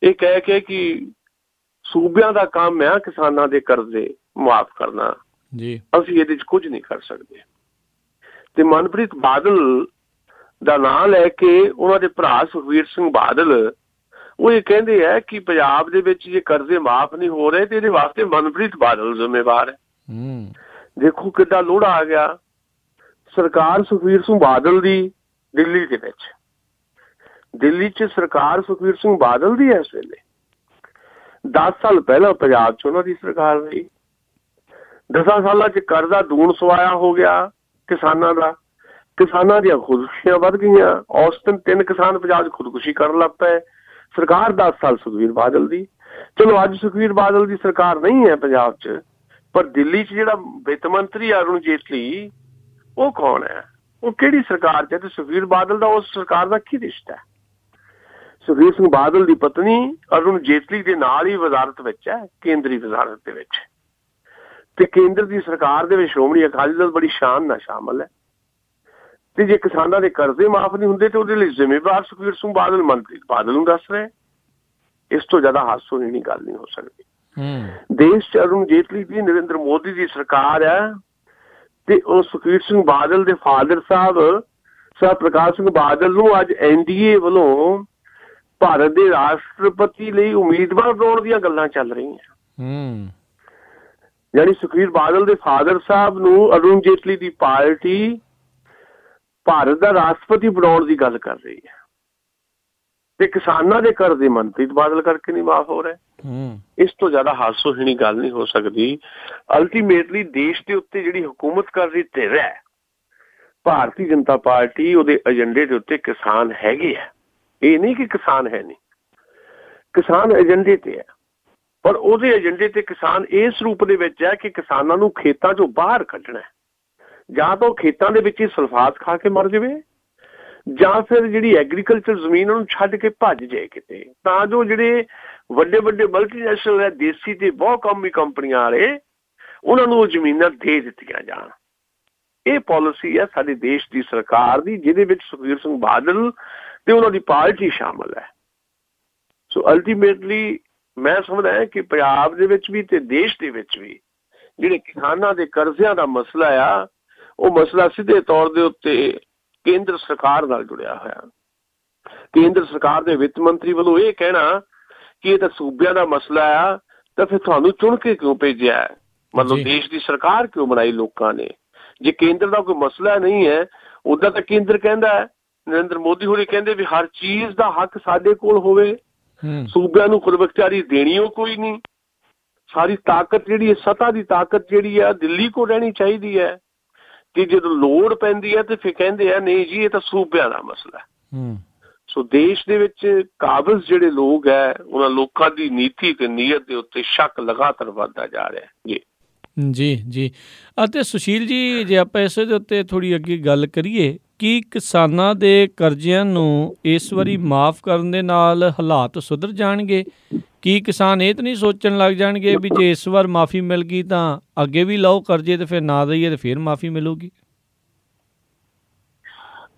ਇਹ ਕਹਿ ਕੇ ਕਿ ਸੂਬਿਆਂ ਦਾ ਕੰਮ ਹੈ ਕਿਸਾਨਾਂ ਦੇ ਕਰਜ਼ੇ ਮੁਆਫ ਕਰਨਾ, ਅਸੀਂ ਇਹਦੇ 'ਚ ਕੁਝ ਨਹੀਂ ਕਰ ਸਕਦੇ। ਤੇ ਮਨਪ੍ਰੀਤ ਬਾਦਲ ਦਾ ਨਾਂ ਲੈ ਕੇ ਉਹਨਾਂ ਦੇ ਭਰਾ ਸੁਖਬੀਰ ਸਿੰਘ ਬਾਦਲ ਉਹ ਇਹ ਕਹਿੰਦੇ ਹੈ ਕਿ ਪੰਜਾਬ ਦੇ ਵਿੱਚ ਜੇ ਕਰਜ਼ੇ ਮਾਫ ਨਹੀਂ ਹੋ ਰਹੇ ਤੇ ਇਹਦੇ ਵਾਸਤੇ ਮਨਪ੍ਰੀਤ ਬਾਦਲ ਜ਼ਿੰਮੇਵਾਰ ਹੈ। ਦੇਖੋ ਕਿੱਡਾ ਲੋੜਾ ਆ ਗਿਆ। ਸਰਕਾਰ ਸੁਖਬੀਰ ਸਿੰਘ ਬਾਦਲ ਦੀ ਦਿੱਲੀ ਦੇ ਵਿੱਚ, ਦਿੱਲੀ 'ਚ ਸਰਕਾਰ ਸੁਖਬੀਰ ਸਿੰਘ ਬਾਦਲ ਦੀ ਇਸ ਵੇਲੇ 10 ਸਾਲ ਪਹਿਲਾਂ ਪੰਜਾਬ 'ਚ ਉਹਨਾਂ ਦੀ ਸਰਕਾਰ ਰਹੀ। 10 ਸਾਲਾਂ 'ਚ ਕਰਜ਼ਾ ਦੂਣ ਸਵਾਇਆ ਹੋ ਗਿਆ ਕਿਸਾਨਾਂ ਦਾ, ਕਿਸਾਨਾਂ ਦੀਆਂ ਖੁਦਕੁਸ਼ੀਆਂ ਵੱਧ ਗਈਆਂ। ਔਸਤਨ 3 ਕਿਸਾਨ ਪੰਜਾਬ 'ਚ ਖੁਦਕੁਸ਼ੀ ਕਰਨ ਲੱਗ ਪਏ। ਸਰਕਾਰ 10 ਸਾਲ ਸੁਖਬੀਰ ਬਾਦਲ ਦੀ। ਚਲੋ ਅੱਜ ਸੁਖਬੀਰ ਬਾਦਲ ਦੀ ਸਰਕਾਰ ਨਹੀਂ ਹੈ ਪੰਜਾਬ 'ਚ, ਪਰ ਦਿੱਲੀ 'ਚ ਜਿਹੜਾ ਵਿੱਤ ਮੰਤਰੀ ਅਰੁਣ ਜੇਤਲੀ, ਉਹ ਕੌਣ ਹੈ? ਉਹ ਕਿਹੜੀ ਸਰਕਾਰ 'ਚ ਹੈ? ਤੇ ਸੁਖਬੀਰ ਬਾਦਲ ਦਾ ਉਸ ਸਰਕਾਰ ਦਾ ਕੀ ਰਿਸ਼ਤਾ ਹੈ? ਸੁਖਬੀਰ ਸਿੰਘ ਬਾਦਲ ਦੀ ਪਤਨੀ ਅਰੁਣ ਜੇਤਲੀ ਦੇ ਨਾਲ ਹੀ ਵਜ਼ਾਰਤ ਵਿੱਚ ਹੈ, ਕੇਂਦਰੀ ਵਜ਼ਾਰਤ ਦੇ ਵਿੱਚ, ਤੇ ਕੇਂਦਰ ਦੀ ਸਰਕਾਰ ਦੇ ਵਿੱਚ ਸ਼੍ਰੋਮਣੀ ਅਕਾਲੀ ਦਲ ਬੜੀ ਸ਼ਾਨ ਨਾਲ ਸ਼ਾਮਲ ਹੈ। ਤੇ ਜੇ ਕਿਸਾਨਾਂ ਦੇ ਕਰਜ਼ੇ ਮਾਫ ਨਹੀਂ ਹੁੰਦੇ ਤੇ ਉਹਦੇ ਲਈ ਜ਼ਿੰਮੇਵਾਰ ਸੁਖਬੀਰ ਸਿੰਘ ਬਾਦਲ ਮਨਪ੍ਰੀਤ ਬਾਦਲ ਨੂੰ ਦੱਸ ਰਹੇ। ਇਸ ਤੋਂ ਜ਼ਿਆਦਾ ਹਾਸੋਹੀਣੀ ਗੱਲ ਨਹੀਂ ਹੋ ਸਕਦੀ। ਦੇਸ਼ 'ਚ ਅਰੁਣ ਜੇਤਲੀ ਦੀ, ਨਰਿੰਦਰ ਮੋਦੀ ਦੀ ਸਰਕਾਰ ਹੈ, ਤੇ ਉਹ ਸੁਖਬੀਰ ਸਿੰਘ ਬਾਦਲ ਦੇ ਫਾਦਰ ਸਾਹਿਬ ਪ੍ਰਕਾਸ਼ ਸਿੰਘ ਬਾਦਲ ਨੂੰ ਅੱਜ NDA ਵੱਲੋਂ ਭਾਰਤ ਦੇ ਰਾਸ਼ਟਰਪਤੀ ਲਈ ਉਮੀਦਵਾਰ ਬਣਾਉਣ ਦੀਆਂ ਗੱਲਾਂ ਚੱਲ ਰਹੀਆਂ। ਯਾਨੀ ਸੁਖਬੀਰ ਬਾਦਲ ਦੇ ਫਾਦਰ ਸਾਹਿਬ ਨੂੰ ਅਰੁਣ ਜੇਤਲੀ ਦੀ ਪਾਰਟੀ ਭਾਰਤ ਦਾ ਰਾਸ਼ਟਰਪਤੀ ਬਣਾਉਣ ਦੀ ਗੱਲ ਕਰ ਰਹੀ ਹੈ, ਤੇ ਕਿਸਾਨਾਂ ਦੇ ਕਰਜ਼ੇ ਮਨਪ੍ਰੀਤ ਬਾਦਲ ਕਰਕੇ ਨਹੀਂ ਮਾਫ ਹੋ ਰਹੇ। ਇਸ ਤੋਂ ਜ਼ਿਆਦਾ ਹਾਸੋਹੀਣੀ ਗੱਲ ਨਹੀਂ ਹੋ ਸਕਦੀ। ਅਲਟੀਮੇਟਲੀ ਦੇਸ਼ ਦੇ ਉੱਤੇ ਜਿਹੜੀ ਹੁਕੂਮਤ ਕਰ ਰਹੀ ਧਿਰ ਹੈ ਭਾਰਤੀ ਜਨਤਾ ਪਾਰਟੀ, ਉਹਦੇ ਏਜੰਡੇ ਦੇ ਉੱਤੇ ਕਿਸਾਨ ਹੈਗੇ ਆ। ਇਹ ਨਹੀਂ ਕਿ ਕਿਸਾਨ ਹੈ ਨਹੀਂ, ਕਿਸਾਨ ਏਜੰਡੇ ਤੇ ਹੈ, ਪਰ ਉਹਦੇ ਏਜੰਡੇ ਤੇ ਕਿਸਾਨ ਇਸ ਰੂਪ ਦੇ ਵਿੱਚ ਹੈ ਕਿ ਕਿਸਾਨਾਂ ਨੂੰ ਖੇਤਾਂ ਚੋਂ ਬਾਹਰ ਕੱਢਣਾ, ਜਾਂ ਤਾਂ ਉਹ ਖੇਤਾਂ ਦੇ ਵਿੱਚ ਹੀ ਸਲਫਾਤ ਖਾ ਕੇ ਮਰ ਜਾਵੇ, ਜਾਂ ਫਿਰ ਜਿਹੜੀ ਐਗਰੀਕਲਚਰ ਜ਼ਮੀਨ ਉਹਨੂੰ ਛੱਡ ਕੇ ਭੱਜ ਜਾਏ ਕਿਤੇ, ਤਾਂ ਜੋ ਜਿਹੜੇ ਵੱਡੇ ਵੱਡੇ ਮਲਟੀਨੈਸ਼ਨਲ ਹੈ, ਦੇਸੀ ਤੇ ਬਹੁਤ ਕੌਮੀ ਕੰਪਨੀਆਂ ਵਾਲੇ, ਉਹਨਾਂ ਨੂੰ ਉਹ ਜ਼ਮੀਨਾਂ ਦੇ ਦਿੱਤੀਆਂ ਜਾਣ। ਇਹ ਪਾਲਿਸੀ ਹੈ ਸਾਡੇ ਦੇਸ਼ ਦੀ ਸਰਕਾਰ ਦੀ, ਜਿਹਦੇ ਵਿੱਚ ਸੁਖਬੀਰ ਸਿੰਘ ਬਾਦਲ ਤੇ ਉਹਨਾਂ ਦੀ ਪਾਰਟੀ ਸ਼ਾਮਲ ਹੈ। ਸੋ ਅਲਟੀਮੇਟਲੀ ਮੈਂ ਸਮਝਦਾ ਕਿ ਪੰਜਾਬ ਦੇ ਵਿੱਚ ਵੀ ਤੇ ਦੇਸ਼ ਦੇ ਵਿੱਚ ਵੀ ਜਿਹੜੇ ਕਿਸਾਨਾਂ ਦੇ ਕਰਜ਼ਿਆਂ ਦਾ ਮਸਲਾ ਆ, ਉਹ ਮਸਲਾ ਸਿੱਧੇ ਤੌਰ ਦੇ ਉੱਤੇ ਕੇਂਦਰ ਸਰਕਾਰ ਨਾਲ ਜੁੜਿਆ ਹੋਇਆ। ਕੇਂਦਰ ਸਰਕਾਰ ਦੇ ਵਿੱਤ ਮੰਤਰੀ ਵੱਲੋਂ ਇਹ ਕਹਿਣਾ ਕਿ ਇਹ ਤਾਂ ਸੂਬਿਆਂ ਦਾ ਮਸਲਾ ਆ, ਤਾਂ ਫਿਰ ਤੁਹਾਨੂੰ ਚੁਣ ਕੇ ਕਿਉਂ ਭੇਜਿਆ? ਮਤਲਬ ਦੇਸ਼ ਦੀ ਸਰਕਾਰ ਕਿਉਂ ਬਣਾਈ ਲੋਕਾਂ ਨੇ? ਜੇ ਕੇਂਦਰ ਦਾ ਕੋਈ ਮਸਲਾ ਨਹੀਂ ਹੈ, ਉੱਦਾਂ ਤਾਂ ਕੇਂਦਰ ਕਹਿੰਦਾ ਹੈ, ਨਰਿੰਦਰ ਮੋਦੀ ਹੋਣੀ ਕਹਿੰਦੇ ਵੀ ਹਰ ਚੀਜ਼ ਦਾ ਹੱਕ ਸਾਡੇ ਕੋਲ ਹੋਵੇ, ਸੂਬਿਆਂ ਨੂੰ ਖੁਦਮੁਖਤਿਆਰੀ ਦੇਣੀ ਉਹ ਕੋਈ ਨਹੀਂ, ਸਾਰੀ ਤਾਕਤ ਜਿਹੜੀ ਹੈ, ਸੱਤਾ ਦੀ ਤਾਕਤ ਜਿਹੜੀ ਆ ਦਿੱਲੀ ਕੋਲ ਰਹਿਣੀ ਚਾਹੀਦੀ ਹੈ। ਤੇ ਜਦੋਂ ਲੋੜ ਪੈਂਦੀ ਹੈ ਤੇ ਫਿਰ ਕਹਿੰਦੇ ਆ ਨਹੀਂ ਜੀ ਇਹ ਤਾਂ ਸੂਬਿਆਂ ਦਾ ਮਸਲਾ ਹੈ। ਸੋ ਦੇਸ਼ ਦੇ ਵਿੱਚ ਕਾਬਜ਼ ਜਿਹੜੇ ਲੋਕ ਹੈ, ਉਹਨਾਂ ਲੋਕਾਂ ਦੀ ਨੀਤੀ ਤੇ ਨੀਅਤ ਦੇ ਉੱਤੇ ਸ਼ੱਕ ਲਗਾਤਾਰ ਵੱਧਦਾ ਜਾ ਰਿਹਾ ਜੀ। ਜੀ ਜੀ। ਅਤੇ ਸੁਸ਼ੀਲ ਜੀ, ਜੇ ਆਪਾਂ ਇਸ ਦੇ ਉੱਤੇ ਥੋੜ੍ਹੀ ਅੱਗੇ ਗੱਲ ਕਰੀਏ ਕਿ ਕਿਸਾਨਾਂ ਦੇ ਕਰਜ਼ਿਆਂ ਨੂੰ ਇਸ ਵਾਰੀ ਮਾਫ ਕਰਨ ਦੇ ਨਾਲ ਹਾਲਾਤ ਸੁਧਰ ਜਾਣਗੇ? ਕੀ ਕਿਸਾਨ ਇਹ ਤਾਂ ਨਹੀਂ ਸੋਚਣ ਲੱਗ ਜਾਣਗੇ ਵੀ ਜੇ ਇਸ ਵਾਰ ਮਾਫੀ ਮਿਲ ਗਈ ਤਾਂ ਅੱਗੇ ਵੀ ਲਓ ਕਰਜ਼ੇ ਤੇ ਫਿਰ ਨਾ ਦਈਏ ਤੇ ਫਿਰ ਮਾਫੀ ਮਿਲੂਗੀ?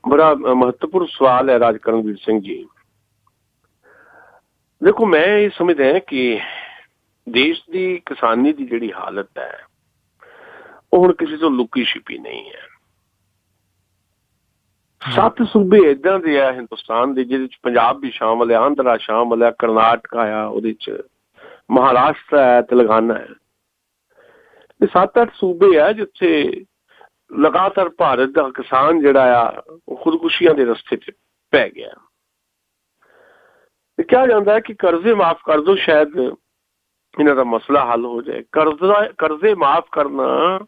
ਬੜਾ ਮਹੱਤਵਪੂਰਨ ਸਵਾਲ ਹੈ ਰਾਜਕਰਨਵੀਰ ਸਿੰਘ ਜੀ। ਦੇਖੋ, ਮੈਂ ਇਹ ਸਮਝਦਾ ਕਿ ਦੇਸ਼ ਦੀ ਕਿਸਾਨੀ ਦੀ ਜਿਹੜੀ ਹਾਲਤ ਹੈ ਉਹ ਹੁਣ ਕਿਸੇ ਤੋਂ ਲੁਕੀ ਛਿਪੀ ਨਹੀਂ ਹੈ। 7 ਸੂਬੇ ਏਦਾਂ ਦੇ ਆ ਹਿੰਦੁਸਤਾਨ ਦੇ, ਜਿਹਦੇ ਚ ਪੰਜਾਬ ਵੀ ਸ਼ਾਮਲ ਹੈ, ਆਂਧਰਾ ਸ਼ਾਮਲ ਹੈ, ਕਰਨਾਟਕਾ ਆ, ਉਹਦੇ ਚ ਮਹਾਰਾਸ਼ਟਰ ਹੈ, ਤੇਲੰਗਾਨਾ ਹੈ। ਇਹ 7-8 ਸੂਬੇ ਆ ਜਿੱਥੇ ਲਗਾਤਾਰ ਭਾਰਤ ਦਾ ਕਿਸਾਨ ਜਿਹੜਾ ਆ ਉਹ ਖੁਦਕੁਸ਼ੀਆਂ ਦੇ ਰਸਤੇ ਤੇ ਪੈ ਗਿਆ। ਤੇ ਕਿਹਾ ਜਾਂਦਾ ਹੈ ਕਿ ਕਰਜ਼ੇ ਮਾਫ ਕਰ ਦਿਓ, ਸ਼ਾਇਦ ਇਹਨਾਂ ਦਾ ਮਸਲਾ ਹੱਲ ਹੋ ਜਾਏ। ਕਰਜ਼ੇ ਮਾਫ ਕਰਨਾ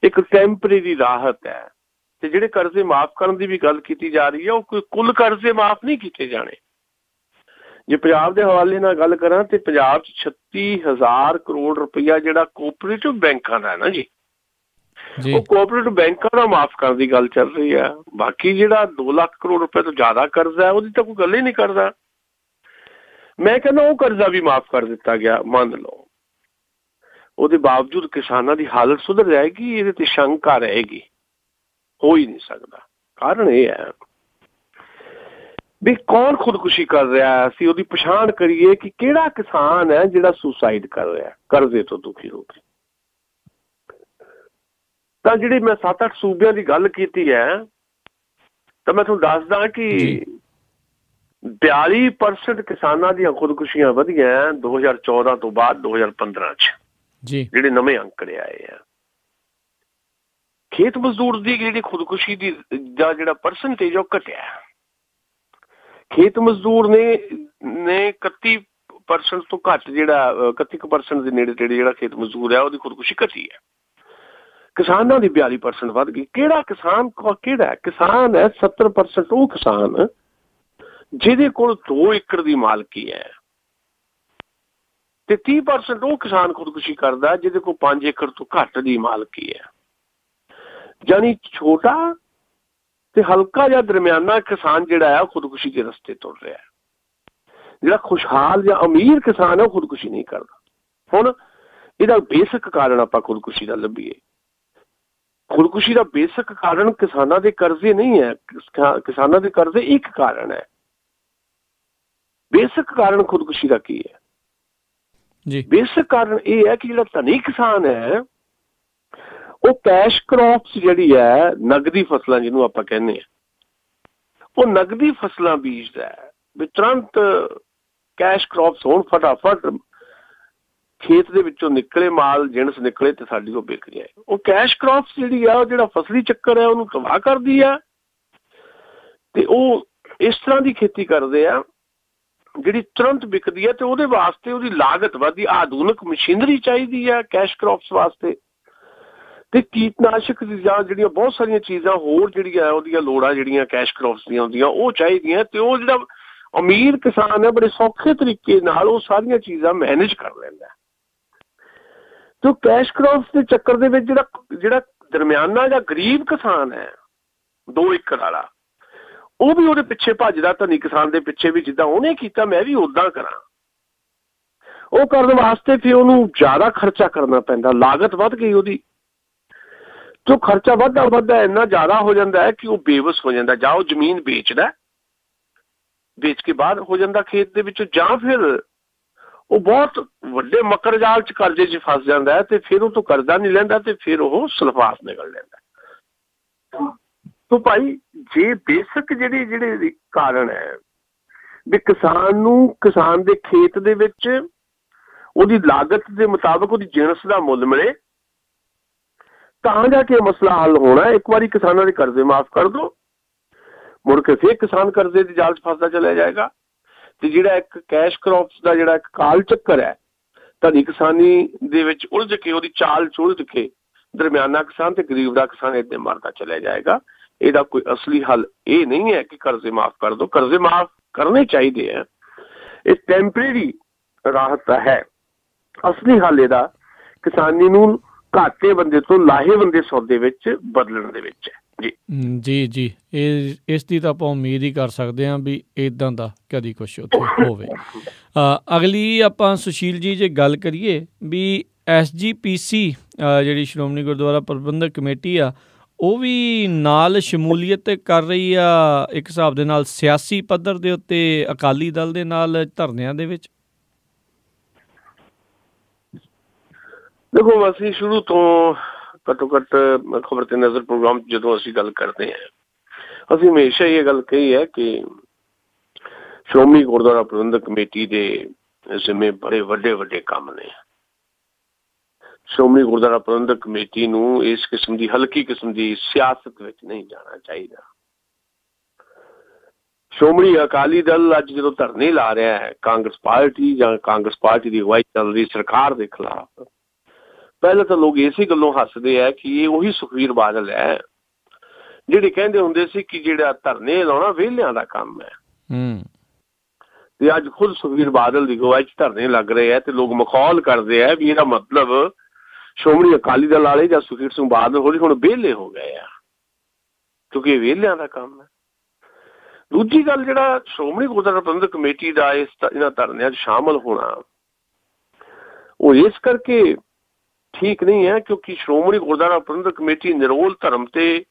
ਇੱਕ ਟੈਂਪਰੇਰੀ ਰਾਹਤ ਹੈ, ਤੇ ਜਿਹੜੇ ਕਰਜ਼ੇ ਮਾਫ ਕਰਨ ਦੀ ਵੀ ਗੱਲ ਕੀਤੀ ਜਾ ਰਹੀ ਹੈ ਉਹ ਕੋਈ ਕੁੱਲ ਕਰਜ਼ੇ ਮਾਫ ਨਹੀਂ ਕੀਤੇ ਜਾਣੇ। ਜੇ ਪੰਜਾਬ ਦੇ ਹਵਾਲੇ ਨਾਲ ਗੱਲ ਕਰਾਂ ਤੇ ਪੰਜਾਬ 'ਚ 36,000 ਕਰੋੜ ਰੁਪਈਆ ਜਿਹੜਾ ਕੋਆਪਰੇਟਿਵ ਬੈਂਕਾਂ ਦਾ ਹੈ ਨਾ ਜੀ, ਉਹ ਕੋਆਪਰੇਟਿਵ ਬੈਂਕਾਂ ਦਾ ਮਾਫ ਕਰਨ ਦੀ ਗੱਲ ਚੱਲ ਰਹੀ ਹੈ। ਬਾਕੀ ਜਿਹੜਾ 2 ਲੱਖ ਕਰੋੜ ਰੁਪਏ ਤੋਂ ਜ਼ਿਆਦਾ ਕਰਜ਼ਾ ਹੈ ਉਹਦੀ ਤਾਂ ਕੋਈ ਗੱਲ ਹੀ ਨਹੀਂ ਕਰਦਾ। ਮੈਂ ਕਹਿੰਦਾ ਉਹ ਕਰਜ਼ਾ ਵੀ ਮਾਫ ਕਰ ਦਿੱਤਾ ਗਿਆ, ਮੰਨ ਲਓ, ਉਹਦੇ ਬਾਵਜੂਦ ਕਿਸਾਨਾਂ ਦੀ ਹਾਲਤ ਸੁਧਰ ਜਾਏਗੀ? ਇਹਦੇ ਤੇ ਸ਼ੰਕਾ ਰਹੇਗੀ, ਹੋ ਹੀ ਨਹੀਂ ਸਕਦਾ। ਕਾਰਨ ਇਹ ਹੈ ਵੀ ਕੌਣ ਖੁਦਕੁਸ਼ੀ ਕਰ ਰਿਹਾ, ਅਸੀਂ ਉਹਦੀ ਪਛਾਣ ਕਰੀਏ ਕਿ ਕਿਹੜਾ ਕਿਸਾਨ ਹੈ ਜਿਹੜਾ ਸੁਸਾਈਡ ਕਰ ਰਿਹਾ ਕਰਜ਼ੇ ਤੋਂ ਦੁਖੀ ਹੋ ਕੇ। ਤਾਂ ਜਿਹੜੀ ਮੈਂ 7-8 ਸੂਬਿਆਂ ਦੀ ਗੱਲ ਕੀਤੀ ਹੈ, ਤਾਂ ਮੈਂ ਤੁਹਾਨੂੰ ਦੱਸਦਾ ਕਿ 42% ਕਿਸਾਨਾਂ ਦੀਆਂ ਖੁਦਕੁਸ਼ੀਆਂ ਵਧੀਆਂ 2014 ਤੋਂ ਬਾਅਦ 2015 'ਚ, ਜਿਹੜੇ ਨਵੇਂ ਅੰਕੜੇ ਆਏ ਆ। ਖੇਤ ਮਜ਼ਦੂਰ ਦੀ ਜਿਹੜੀ ਖੁਦਕੁਸ਼ੀ ਦੀ ਦਾ ਜਿਹੜਾ ਪਰਸੈਂਟੇਜ ਉਹ ਘਟਿਆ। ਖੇਤ ਮਜ਼ਦੂਰ ਨੇ 31% ਤੋਂ ਘੱਟ, ਜਿਹੜਾ 31% ਦੇ ਨੇੜੇ ਤੇੜੇ ਜਿਹੜਾ ਖੇਤ ਮਜ਼ਦੂਰ ਹੈ ਉਹਦੀ ਖੁਦਕੁਸ਼ੀ ਘਟੀ ਹੈ। ਕਿਸਾਨਾਂ ਦੀ 42% ਵੱਧ ਗਈ। ਕਿਹੜਾ ਕਿਸਾਨ ਹੈ 70% ਉਹ ਕਿਸਾਨ ਜਿਹਦੇ ਕੋਲ 2 ਏਕੜ ਦੀ ਮਾਲਕੀ ਹੈ, ਤੇ 30% ਉਹ ਕਿਸਾਨ ਖੁਦਕੁਸ਼ੀ ਕਰਦਾ ਜਿਹਦੇ ਕੋਲ 5 ਏਕੜ ਤੋਂ ਘੱਟ ਦੀ ਮਾਲਕੀ ਹੈ। ਯਾਨੀ ਛੋਟਾ ਤੇ ਹਲਕਾ ਜਾਂ ਦਰਮਿਆਨਾ ਕਿਸਾਨ ਜਿਹੜਾ ਹੈ ਉਹ ਖੁਦਕੁਸ਼ੀ ਦੇ ਰਸਤੇ ਤੁਰ ਰਿਹਾ। ਜਿਹੜਾ ਖੁਸ਼ਹਾਲ ਜਾਂ ਅਮੀਰ ਕਿਸਾਨ ਹੈ ਉਹ ਖੁਦਕੁਸ਼ੀ ਨਹੀਂ ਕਰਦਾ। ਹੁਣ ਇਹਦਾ ਬੇਸਿਕ ਕਾਰਨ ਆਪਾਂ ਖੁਦਕੁਸ਼ੀ ਦਾ ਲੱਭੀਏ। ਖੁਦਕੁਸ਼ੀ ਦਾ ਬੇਸਿਕ ਕਾਰਨ ਕਿਸਾਨਾਂ ਦੇ ਕਰਜ਼ੇ ਨਹੀਂ ਹੈ। ਕਿਸਾਨਾਂ ਦੇ ਕਰਜ਼ੇ ਇੱਕ ਕਾਰਨ ਹੈ। ਬੇਸਿਕ ਕਾਰਨ ਖੁਦਕੁਸ਼ੀ ਦਾ ਕੀ ਹੈ ਜੀ? ਬੇਸਿਕ ਕਾਰਨ ਇਹ ਹੈ ਕਿ ਜਿਹੜਾ ਧਨੀ ਕਿਸਾਨ ਹੈ ਉਹ ਕੈਸ਼ ਕ੍ਰੌਪਸ ਜਿਹੜੀ ਹੈ, ਨਗਦੀ ਫਸਲਾਂ ਜਿਹਨੂੰ ਆਪਾਂ ਕਹਿੰਦੇ ਹਾਂ, ਉਹ ਨਗਦੀ ਫਸਲਾਂ ਬੀਜਦਾ ਹੈ ਵੀ ਤੁਰੰਤ ਕੈਸ਼ ਕ੍ਰੌਪਸ ਹੋਣ, ਫਟਾਫਟ ਖੇਤ ਦੇ ਵਿੱਚੋਂ ਨਿਕਲੇ ਮਾਲ, ਜਿਣਸ ਨਿਕਲੇ ਤੇ ਸਾਡੀ ਉਹ ਵਿਕ ਜਾਏ। ਉਹ ਕੈਸ਼ ਕ੍ਰੌਪਸ ਜਿਹੜੀ ਆ, ਉਹ ਜਿਹੜਾ ਫਸਲੀ ਚੱਕਰ ਹੈ ਉਹਨੂੰ ਤਬਾਹ ਕਰਦੀ ਆ। ਤੇ ਉਹ ਇਸ ਤਰ੍ਹਾਂ ਦੀ ਖੇਤੀ ਕਰਦੇ ਆ ਜਿਹੜੀ ਤੁਰੰਤ ਵਿਕਦੀ ਹੈ, ਤੇ ਉਹਦੇ ਵਾਸਤੇ ਉਹਦੀ ਲਾਗਤ ਵਧਦੀ। ਆਧੁਨਿਕ ਮਸ਼ੀਨਰੀ ਚਾਹੀਦੀ ਹੈ ਕੈਸ਼ ਕ੍ਰੌਪਸ ਵਾਸਤੇ, ਤੇ ਕੀਟਨਾਸ਼ਕ ਜਾਂ ਜਿਹੜੀਆਂ ਬਹੁਤ ਸਾਰੀਆਂ ਚੀਜ਼ਾਂ ਹੋਰ ਜਿਹੜੀਆਂ ਉਹਦੀਆਂ ਲੋੜਾਂ ਜਿਹੜੀਆਂ ਕੈਸ਼ ਕ੍ਰੌਪਸ ਦੀਆਂ ਹੁੰਦੀਆਂ ਉਹ ਚਾਹੀਦੀਆਂ। ਤੇ ਉਹ ਜਿਹੜਾ ਅਮੀਰ ਕਿਸਾਨ ਹੈ ਬੜੇ ਸੌਖੇ ਤਰੀਕੇ ਨਾਲ ਉਹ ਸਾਰੀਆਂ ਚੀਜ਼ਾਂ ਮੈਨੇਜ ਕਰ ਲੈਂਦਾ। ਤੇ ਕੈਸ਼ ਕ੍ਰੌਪਸ ਦੇ ਚੱਕਰ ਦੇ ਵਿੱਚ ਜਿਹੜਾ ਦਰਮਿਆਨਾ ਜਾਂ ਗਰੀਬ ਕਿਸਾਨ ਹੈ 2 ਏਕੜ ਵਾਲਾ, ਉਹ ਵੀ ਉਹਦੇ ਪਿੱਛੇ ਭੱਜਦਾ, ਧਨੀ ਕਿਸਾਨ ਦੇ ਪਿੱਛੇ ਵੀ, ਜਿੱਦਾਂ ਉਹਨੇ ਕੀਤਾ ਮੈਂ ਵੀ ਓਦਾਂ ਕਰਾਂ। ਉਹ ਕਰਨ ਵਾਸਤੇ ਫਿਰ ਉਹਨੂੰ ਜ਼ਿਆਦਾ ਖਰਚਾ ਕਰਨਾ ਪੈਂਦਾ, ਲਾਗਤ ਵੱਧ ਗਈ ਉਹਦੀ। ਜੋ ਖਰਚਾ ਵੱਧਦਾ ਇੰਨਾ ਜ਼ਿਆਦਾ ਹੋ ਜਾਂਦਾ ਹੈ ਕਿ ਉਹ ਬੇਵਸ ਹੋ ਜਾਂਦਾ। ਜਾਂ ਉਹ ਜ਼ਮੀਨ ਵੇਚਦਾ, ਵੇਚ ਕੇ ਬਾਹਰ ਹੋ ਜਾਂਦਾ ਖੇਤ ਦੇ ਵਿੱਚੋਂ, ਜਾਂ ਫਿਰ ਉਹ ਬਹੁਤ ਵੱਡੇ ਮਕਰ ਜਾਲ 'ਚ ਕਰਜ਼ੇ 'ਚ ਫਸ ਜਾਂਦਾ ਹੈ, ਤੇ ਫਿਰ ਉਹ ਤੋਂ ਕਰਜ਼ਾ ਨਹੀਂ ਲੈਂਦਾ, ਤੇ ਫਿਰ ਉਹ ਸਲਫਾਸ ਨਿਕਲ ਲੈਂਦਾ। ਤੋ ਭਾਈ ਜੇ ਬੇਸਿਕ ਜਿਹੜੇ ਕਾਰਨ ਹੈ ਵੀ ਕਿਸਾਨ ਦੇ ਖੇਤ ਦੇ ਵਿੱਚ ਉਹਦੀ ਲਾਗਤ ਦੇ ਮੁਤਾਬਕ ਉਹਦੀ ਜਿਣਸ ਦਾ ਮੁੱਲ ਮਿਲੇ, ਤਾਂ ਜਾ ਕੇ ਮਸਲਾ ਹੱਲ ਹੋਣਾ। ਇੱਕ ਵਾਰੀ ਕਿਸਾਨਾਂ ਦੇ ਕਰਜ਼ੇ ਮਾਫ਼ ਕਰ ਦਿਓ, ਮੁੜ ਕੇ ਫਿਰ ਕਿਸਾਨ ਕਰਜ਼ੇ ਦੀ ਜਾਲ 'ਚ ਫਸਦਾ ਚਲਿਆ ਜਾਏਗਾ। ਤੇ ਜਿਹੜਾ ਇੱਕ ਕੈਸ਼ ਕ੍ਰੌਪਸ ਦਾ ਜਿਹੜਾ ਇੱਕ ਕਾਲ ਚੱਕਰ ਹੈ, ਧਨੀ ਕਿਸਾਨੀ ਦੇ ਵਿੱਚ ਉਲਝ ਕੇ, ਉਹਦੀ ਚਾਲ 'ਚ ਉਲਝ ਕੇ ਦਰਮਿਆਨਾ ਕਿਸਾਨ ਤੇ ਗਰੀਬ ਦਾ ਕਿਸਾਨ ਏਦਾਂ ਮਰਦਾ ਚਲਿਆ ਜਾਏਗਾ। ਇਹਦਾ ਕੋਈ ਅਸਲੀ ਹੱਲ ਇਹ ਨਹੀਂ ਹੈ ਕਿ ਕਰਜ਼ੇ ਮਾਫ਼ ਕਰ ਦਿਓ। ਕਰਜ਼ੇ ਮਾਫ਼ ਕਰਨੇ ਚਾਹੀਦੇ ਆ, ਇਹ ਟੈਂਪਰੇਰੀ ਰਾਹਤ ਹੈ। ਅਸਲੀ ਹੱਲ ਇਹਦਾ ਕਿਸਾਨੀ ਨੂੰ ਘਾਟੇ ਬੰਦੇ ਤੋਂ ਲਾਹੇਵੰਦੇ ਸੌਦੇ ਵਿੱਚ ਬਦਲਣ ਦੇ ਵਿੱਚ ਹੈ। ਜੀ ਇਸ ਦੀ ਤਾਂ ਆਪਾਂ ਉਮੀਦ ਹੀ ਕਰ ਸਕਦੇ ਹਾਂ ਵੀ ਇੱਦਾਂ ਦਾ ਕਦੀ ਕੁਛ ਉੱਥੇ ਹੋਵੇ। ਅਗਲੀ ਆਪਾਂ ਸੁਸ਼ੀਲ ਜੀ ਜੇ ਗੱਲ ਕਰੀਏ ਵੀ SGPC ਜਿਹੜੀ ਸ਼੍ਰੋਮਣੀ ਗੁਰਦੁਆਰਾ ਪ੍ਰਬੰਧਕ ਕਮੇਟੀ ਆ, ਉਹ ਵੀ ਨਾਲ ਸ਼ਮੂਲੀਅਤ ਕਰ ਰਹੀ ਆ ਇੱਕ ਹਿਸਾਬ ਦੇ ਨਾਲ ਸਿਆਸੀ ਪੱਧਰ ਦੇ ਉੱਤੇ ਅਕਾਲੀ ਦਲ ਦੇ ਨਾਲ ਧਰਨਿਆਂ ਦੇ ਵਿੱਚ। ਦੇਖੋ, ਅਸੀਂ ਸ਼ੁਰੂ ਤੋਂ ਘੱਟੋ ਘੱਟ ਖਬਰ ਤੇ ਨਜ਼ਰ ਪ੍ਰੋਗਰਾਮ ਜਦੋਂ ਅਸੀਂ ਗੱਲ ਕਰਦੇ ਹਾਂ, ਅਸੀਂ ਹਮੇਸ਼ਾ ਇਹ ਗੱਲ ਕਹੀ ਹੈ ਕਿ ਸ਼੍ਰੋਮਣੀ ਗੁਰਦੁਆਰਾ ਪ੍ਰਬੰਧਕ ਕਮੇਟੀ ਦੇ ਜ਼ਿੰਮੇ ਬੜੇ ਵੱਡੇ ਕੰਮ ਨੇ। ਸ਼੍ਰੋਮਣੀ ਗੁਰਦੁਆਰਾ ਪ੍ਰਬੰਧਕ ਕਮੇਟੀ ਨੂੰ ਇਸ ਕਿਸਮ ਦੀ ਹਲਕੀ ਕਿਸਮ ਦੀ ਸਿਆਸਤ ਵਿੱਚ ਨਹੀਂ ਜਾਣਾ ਚਾਹੀਦਾ। ਸ਼੍ਰੋਮਣੀ ਅਕਾਲੀ ਦਲ ਅੱਜ ਜਦੋਂ ਧਰਨੇ ਲਾ ਰਿਹਾ ਹੈ ਕਾਂਗਰਸ ਪਾਰਟੀ ਦੀ ਅਗਵਾਈ ਚੱਲ ਰਹੀ ਸਰਕਾਰ ਦੇ ਖਿਲਾਫ, ਪਹਿਲਾਂ ਤਾਂ ਲੋਕ ਇਸੇ ਗੱਲੋਂ ਹੱਸਦੇ ਹੈ ਕਿ ਇਹ ਉਹੀ ਸੁਖਬੀਰ ਬਾਦਲ ਹੈ ਜਿਹੜੇ ਕਹਿੰਦੇ ਹੁੰਦੇ ਸੀ ਕਿ ਜਿਹੜਾ ਧਰਨੇ ਲਾਉਣਾ ਵਿਹਲਿਆਂ ਦਾ ਕੰਮ ਹੈ। ਤੇ ਅੱਜ ਖੁਦ ਸੁਖਬੀਰ ਬਾਦਲ ਦੀ ਅਗਵਾਈ 'ਚ ਧਰਨੇ ਲੱਗ ਰਹੇ ਹੈ, ਤੇ ਲੋਕ ਮਖੌਲ ਕਰਦੇ ਹੈ ਵੀ ਇਹਦਾ ਮਤਲਬ ਸ਼੍ਰੋਮਣੀ ਅਕਾਲੀ ਦਲ ਵਾਲੇ ਜਾਂ ਸੁਖਬੀਰ ਸਿੰਘ ਬਾਦਲ ਹੁਣ ਵਿਹਲੇ ਹੋ ਗਏ ਆ, ਕਿਉਂਕਿ ਇਹ ਵਿਹਲਿਆਂ ਦਾ ਕੰਮ ਹੈ। ਦੂਜੀ ਗੱਲ, ਜਿਹੜਾ ਸ਼੍ਰੋਮਣੀ ਗੁਰਦੁਆਰਾ ਪ੍ਰਬੰਧਕ ਕਮੇਟੀ ਦਾ ਇਹਨਾਂ ਧਰਨਿਆਂ 'ਚ ਸ਼ਾਮਲ ਹੋਣਾ ਉਹ ਇਸ ਕਰਕੇ ਠੀਕ ਨਹੀਂ ਹੈ ਕਿਉਂਕਿ ਸ਼੍ਰੋਮਣੀ ਗੁਰਦੁਆਰਾ ਪ੍ਰਬੰਧਕ ਕਮੇਟੀ ਨਿਰੋਲ ਧਰਮ ਤੇ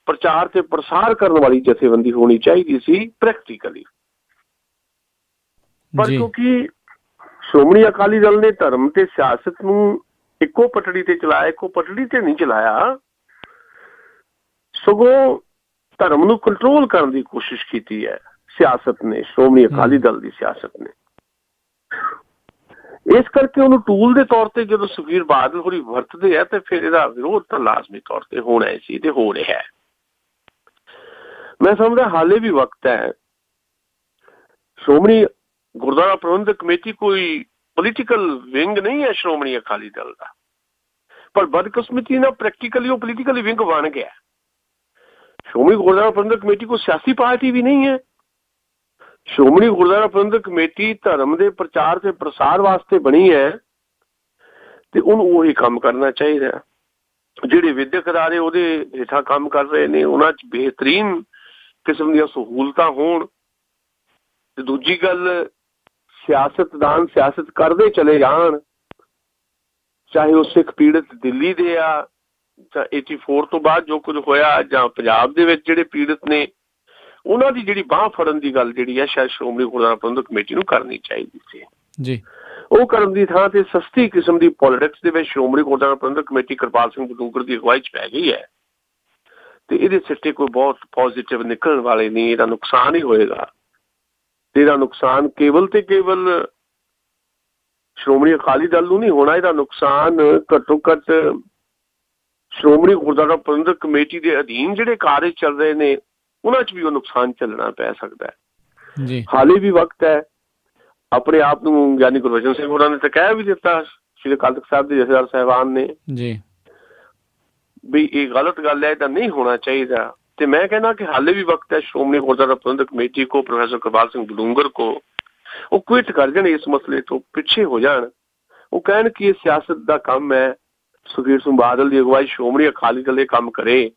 ਪ੍ਰਚਾਰ ਤੇ ਪ੍ਰਸਾਰ ਕਰਨ ਵਾਲੀ ਜਥੇਬੰਦੀ ਹੋਣੀ ਚਾਹੀਦੀ ਸੀ ਪ੍ਰੈਕਟੀਕਲੀ। ਪਰ ਕਿਉਂਕਿ ਸ਼੍ਰੋਮਣੀ ਅਕਾਲੀ ਦਲ ਨੇ ਧਰਮ ਤੇ ਸਿਆਸਤ ਨੂੰ ਇੱਕੋ ਪਟੜੀ ਤੇ ਚਲਾਇਆ, ਇੱਕੋ ਪਟੜੀ ਤੇ ਨਹੀਂ ਚਲਾਇਆ, ਸਗੋਂ ਧਰਮ ਨੂੰ ਕੰਟਰੋਲ ਕਰਨ ਦੀ ਕੋਸ਼ਿਸ਼ ਕੀਤੀ ਹੈ ਸਿਆਸਤ ਨੇ, ਸ਼੍ਰੋਮਣੀ ਅਕਾਲੀ ਦਲ ਦੀ ਸਿਆਸਤ ਨੇ। ਇਸ ਕਰਕੇ ਉਹਨੂੰ ਟੂਲ ਦੇ ਤੌਰ ਤੇ ਜਦੋਂ ਸੁਖਬੀਰ ਬਾਦਲ ਹੋਰੀ ਵਰਤਦੇ ਆ ਤੇ ਫਿਰ ਇਹਦਾ ਵਿਰੋਧ ਤਾਂ ਲਾਜ਼ਮੀ ਤੌਰ ਤੇ ਹੋਣਾ ਸੀ ਤੇ ਹੋ ਰਿਹਾ। ਮੈਂ ਸਮਝਦਾ ਹਾਲੇ ਵੀ ਵਕਤ ਹੈ। ਸ਼੍ਰੋਮਣੀ ਗੁਰਦੁਆਰਾ ਪ੍ਰਬੰਧਕ ਕਮੇਟੀ ਕੋਈ ਪੋਲੀਟੀਕਲ ਵਿੰਗ ਨਹੀਂ ਹੈ ਸ਼੍ਰੋਮਣੀ ਅਕਾਲੀ ਦਲ ਦਾ, ਪਰ ਬਦਕਿਸਮਤੀ ਨਾਲ ਪ੍ਰੈਕਟੀਕਲੀ ਉਹ ਪੋਲੀਟੀਕਲੀ ਵਿੰਗ ਬਣ ਗਿਆ। ਸ਼੍ਰੋਮਣੀ ਗੁਰਦੁਆਰਾ ਪ੍ਰਬੰਧਕ ਕਮੇਟੀ ਕੋਈ ਸਿਆਸੀ ਪਾਰਟੀ ਵੀ ਨਹੀਂ ਹੈ। ਸ਼੍ਰੋਮਣੀ ਗੁਰਦੁਆਰਾ ਪ੍ਰਬੰਧਕ ਕਮੇਟੀ ਧਰਮ ਦੇ ਪ੍ਰਚਾਰ ਤੇ ਪ੍ਰਸਾਰ ਵਾਸਤੇ ਬਣੀ ਹੈ ਤੇ ਉਹਨੂੰ ਉਹੀ ਕੰਮ ਕਰਨਾ ਚਾਹੀਦਾ। ਜਿਹੜੇ ਵਿਦਿਅਕ ਅਦਾਰੇ ਉਹਦੇ ਹੇਠਾਂ ਕੰਮ ਕਰ ਰਹੇ ਨੇ ਉਹਨਾਂ 'ਚ ਬਿਹਤਰੀਨ ਕਿਸਮ ਦੀਆਂ ਸਹੂਲਤਾਂ ਹੋਣ। ਤੇ ਦੂਜੀ ਗੱਲ, ਸਿਆਸਤਦਾਨ ਸਿਆਸਤ ਕਰਦੇ ਚਲੇ ਜਾਣ, ਚਾਹੇ ਉਹ ਸਿੱਖ ਪੀੜਤ ਦਿੱਲੀ ਦੇ ਆ ਜਾਂ 84 ਤੋਂ ਬਾਅਦ ਜੋ ਕੁਝ ਹੋਇਆ, ਜਾਂ ਪੰਜਾਬ ਦੇ ਵਿੱਚ ਜਿਹੜੇ ਪੀੜਤ ਨੇ ਉਹਨਾਂ ਦੀ ਜਿਹੜੀ ਬਾਂਹ ਫੜਨ ਦੀ ਗੱਲ ਜਿਹੜੀ ਹੈ ਸ਼ਾਇਦ ਸ਼੍ਰੋਮਣੀ ਗੁਰਦੁਆਰਾ ਪ੍ਰਬੰਧਕ ਕਮੇਟੀ ਨੂੰ ਕਰਨੀ ਚਾਹੀਦੀ ਸੀ ਜੀ। ਉਹ ਕਰਨ ਦੀ ਥਾਂ ਤੇ ਸਸਤੀ ਕਿਸਮ ਦੀ ਪੋਲਿਟਿਕਸ ਦੇ ਵਿੱਚ ਸ਼੍ਰੋਮਣੀ ਗੁਰਦੁਆਰਾ ਪ੍ਰਬੰਧਕ ਕਮੇਟੀ ਕਿਰਪਾਲ ਸਿੰਘ ਬਡੂੰਗਰ ਦੀ ਅਗਵਾਈ 'ਚ ਪੈ ਗਈ ਹੈ ਤੇ ਇਹਦੇ ਸਿੱਟੇ ਕੋਈ ਬਹੁਤ ਪੋਜ਼ੀਟਿਵ ਨਿਕਲਣ ਵਾਲੇ ਨਹੀਂ। ਇਹਦਾ ਨੁਕਸਾਨ ਹੀ ਹੋਏਗਾ ਤੇ ਇਹਦਾ ਨੁਕਸਾਨ ਕੇਵਲ ਤੇ ਕੇਵਲ ਸ਼੍ਰੋਮਣੀ ਅਕਾਲੀ ਦਲ ਨੂੰ ਨਹੀਂ ਹੋਣਾ। ਇਹਦਾ ਨੁਕਸਾਨ ਘੱਟੋ ਘੱਟ ਸ਼੍ਰੋਮਣੀ ਗੁਰਦੁਆਰਾ ਪ੍ਰਬੰਧਕ ਕਮੇਟੀ ਦੇ ਅਧੀਨ ਜਿਹੜੇ ਕਾਰਜ ਚੱਲ ਰਹੇ ਨੇ ਉਹਨਾਂ 'ਚ ਵੀ ਉਹ ਨੁਕਸਾਨ ਝੱਲਣਾ ਪੈ ਸਕਦਾ ਹੈ ਜੀ। ਹਾਲੇ ਵੀ ਵਕਤ ਹੈ। ਆਪਣੇ ਆਪ ਨੂੰ ਗਿਆਨੀ ਗੁਰਬਚਨ ਸਿੰਘ ਹੋਰਾਂ ਨੇ ਤਾਂ ਕਹਿ ਵੀ ਦਿੱਤਾ, ਸ਼੍ਰੀ ਅਕਾਲ ਤਖ਼ਤ ਸਾਹਿਬ ਦੇ ਜਥੇਦਾਰ ਸਾਹਿਬਾਨ ਨੇ ਜੀ, ਵੀ ਇਹ ਗਲਤ ਗੱਲ ਹੈ, ਇਹਦਾ ਨਹੀਂ ਹੋਣਾ ਚਾਹੀਦਾ। ਤੇ ਮੈਂ ਕਹਿੰਦਾ ਕਿ ਹਾਲੇ ਵੀ ਵਕਤ ਹੈ ਸ਼੍ਰੋਮਣੀ ਗੁਰਦੁਆਰਾ ਪ੍ਰਬੰਧਕ ਕਮੇਟੀ ਕੋ, ਪ੍ਰੋਫੈਸਰ ਕਿਰਪਾਲ ਸਿੰਘ ਬਡੂੰਗਰ ਕੋ, ਉਹ ਕੁਇਟ ਕਰ ਜਾਣ, ਇਸ ਮਸਲੇ ਤੋਂ ਪਿੱਛੇ ਹੋ ਜਾਣ। ਉਹ ਕਹਿਣ ਕਿ ਇਹ ਸਿਆਸਤ ਦਾ ਕੰਮ ਹੈ, ਸੁਖਬੀਰ ਸਿੰਘ ਬਾਦਲ ਦੀ ਅਗਵਾਈ ਸ਼੍ਰੋਮਣੀ ਅਕਾਲੀ ਦਲ ਇਹ ਕੰਮ ਕਰੇ।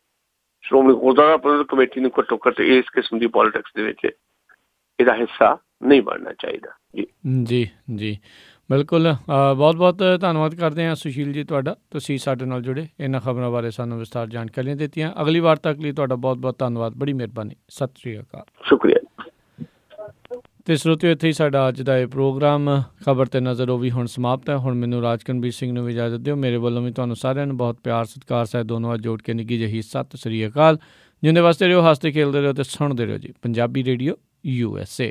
ਸ਼੍ਰੋਮਣੀ ਗੁਰਦੁਆਰਾ ਪ੍ਰਬੰਧਕ ਕਮੇਟੀ ਨੂੰ ਘੱਟੋ ਘੱਟ ਇਸ ਕਿਸਮ ਦੀ ਪੋਲਿਟਿਕਸ ਦੇ ਵਿੱਚ ਇਹਦਾ ਹਿੱਸਾ ਨਹੀਂ ਬਣਨਾ ਚਾਹੀਦਾ। ਜੀ ਜੀ ਜੀ ਬਿਲਕੁਲ। ਬਹੁਤ ਬਹੁਤ ਧੰਨਵਾਦ ਕਰਦੇ ਹਾਂ ਸੁਸ਼ੀਲ ਜੀ ਤੁਹਾਡਾ, ਤੁਸੀਂ ਸਾਡੇ ਨਾਲ ਜੁੜੇ, ਇਹਨਾਂ ਖਬਰਾਂ ਬਾਰੇ ਸਾਨੂੰ ਵਿਸਥਾਰ ਜਾਣਕਾਰੀਆਂ ਦਿੱਤੀਆਂ। ਅਗਲੀ ਵਾਰ ਤੱਕ ਲਈ ਤੁਹਾਡਾ ਬਹੁਤ ਬਹੁਤ ਧੰਨਵਾਦ, ਬੜੀ ਮਿਹਰਬਾਨੀ। ਸਤਿ ਸ਼੍ਰੀ ਅਕਾਲ। ਸ਼ੁਕਰੀਆ। ਅਤੇ ਸਰੋਤਿਓ, ਇੱਥੇ ਹੀ ਸਾਡਾ ਅੱਜ ਦਾ ਇਹ ਪ੍ਰੋਗਰਾਮ ਖਬਰ 'ਤੇ ਨਜ਼ਰ ਉਹ ਵੀ ਹੁਣ ਸਮਾਪਤ ਹੈ। ਹੁਣ ਮੈਨੂੰ ਰਾਜਕਨਵੀਰ ਸਿੰਘ ਨੂੰ ਵੀ ਇਜਾਜ਼ਤ ਦਿਓ। ਮੇਰੇ ਵੱਲੋਂ ਵੀ ਤੁਹਾਨੂੰ ਸਾਰਿਆਂ ਨੂੰ ਬਹੁਤ ਪਿਆਰ ਸਤਿਕਾਰ ਸਹਿਤ ਦੋਨੋਂ ਹੱਥ ਜੋੜ ਕੇ ਨਿੱਘੀ ਜਿਹੀ ਸਤਿ ਸ਼੍ਰੀ ਅਕਾਲ। ਜਿਉਂਦੇ ਵਾਸਤੇ ਰਹੋ, ਹੱਸਦੇ ਖੇਲਦੇ ਰਹੋ ਅਤੇ ਸੁਣਦੇ ਰਹੋ ਜੀ ਪੰਜਾਬੀ ਰੇਡੀਓ USA।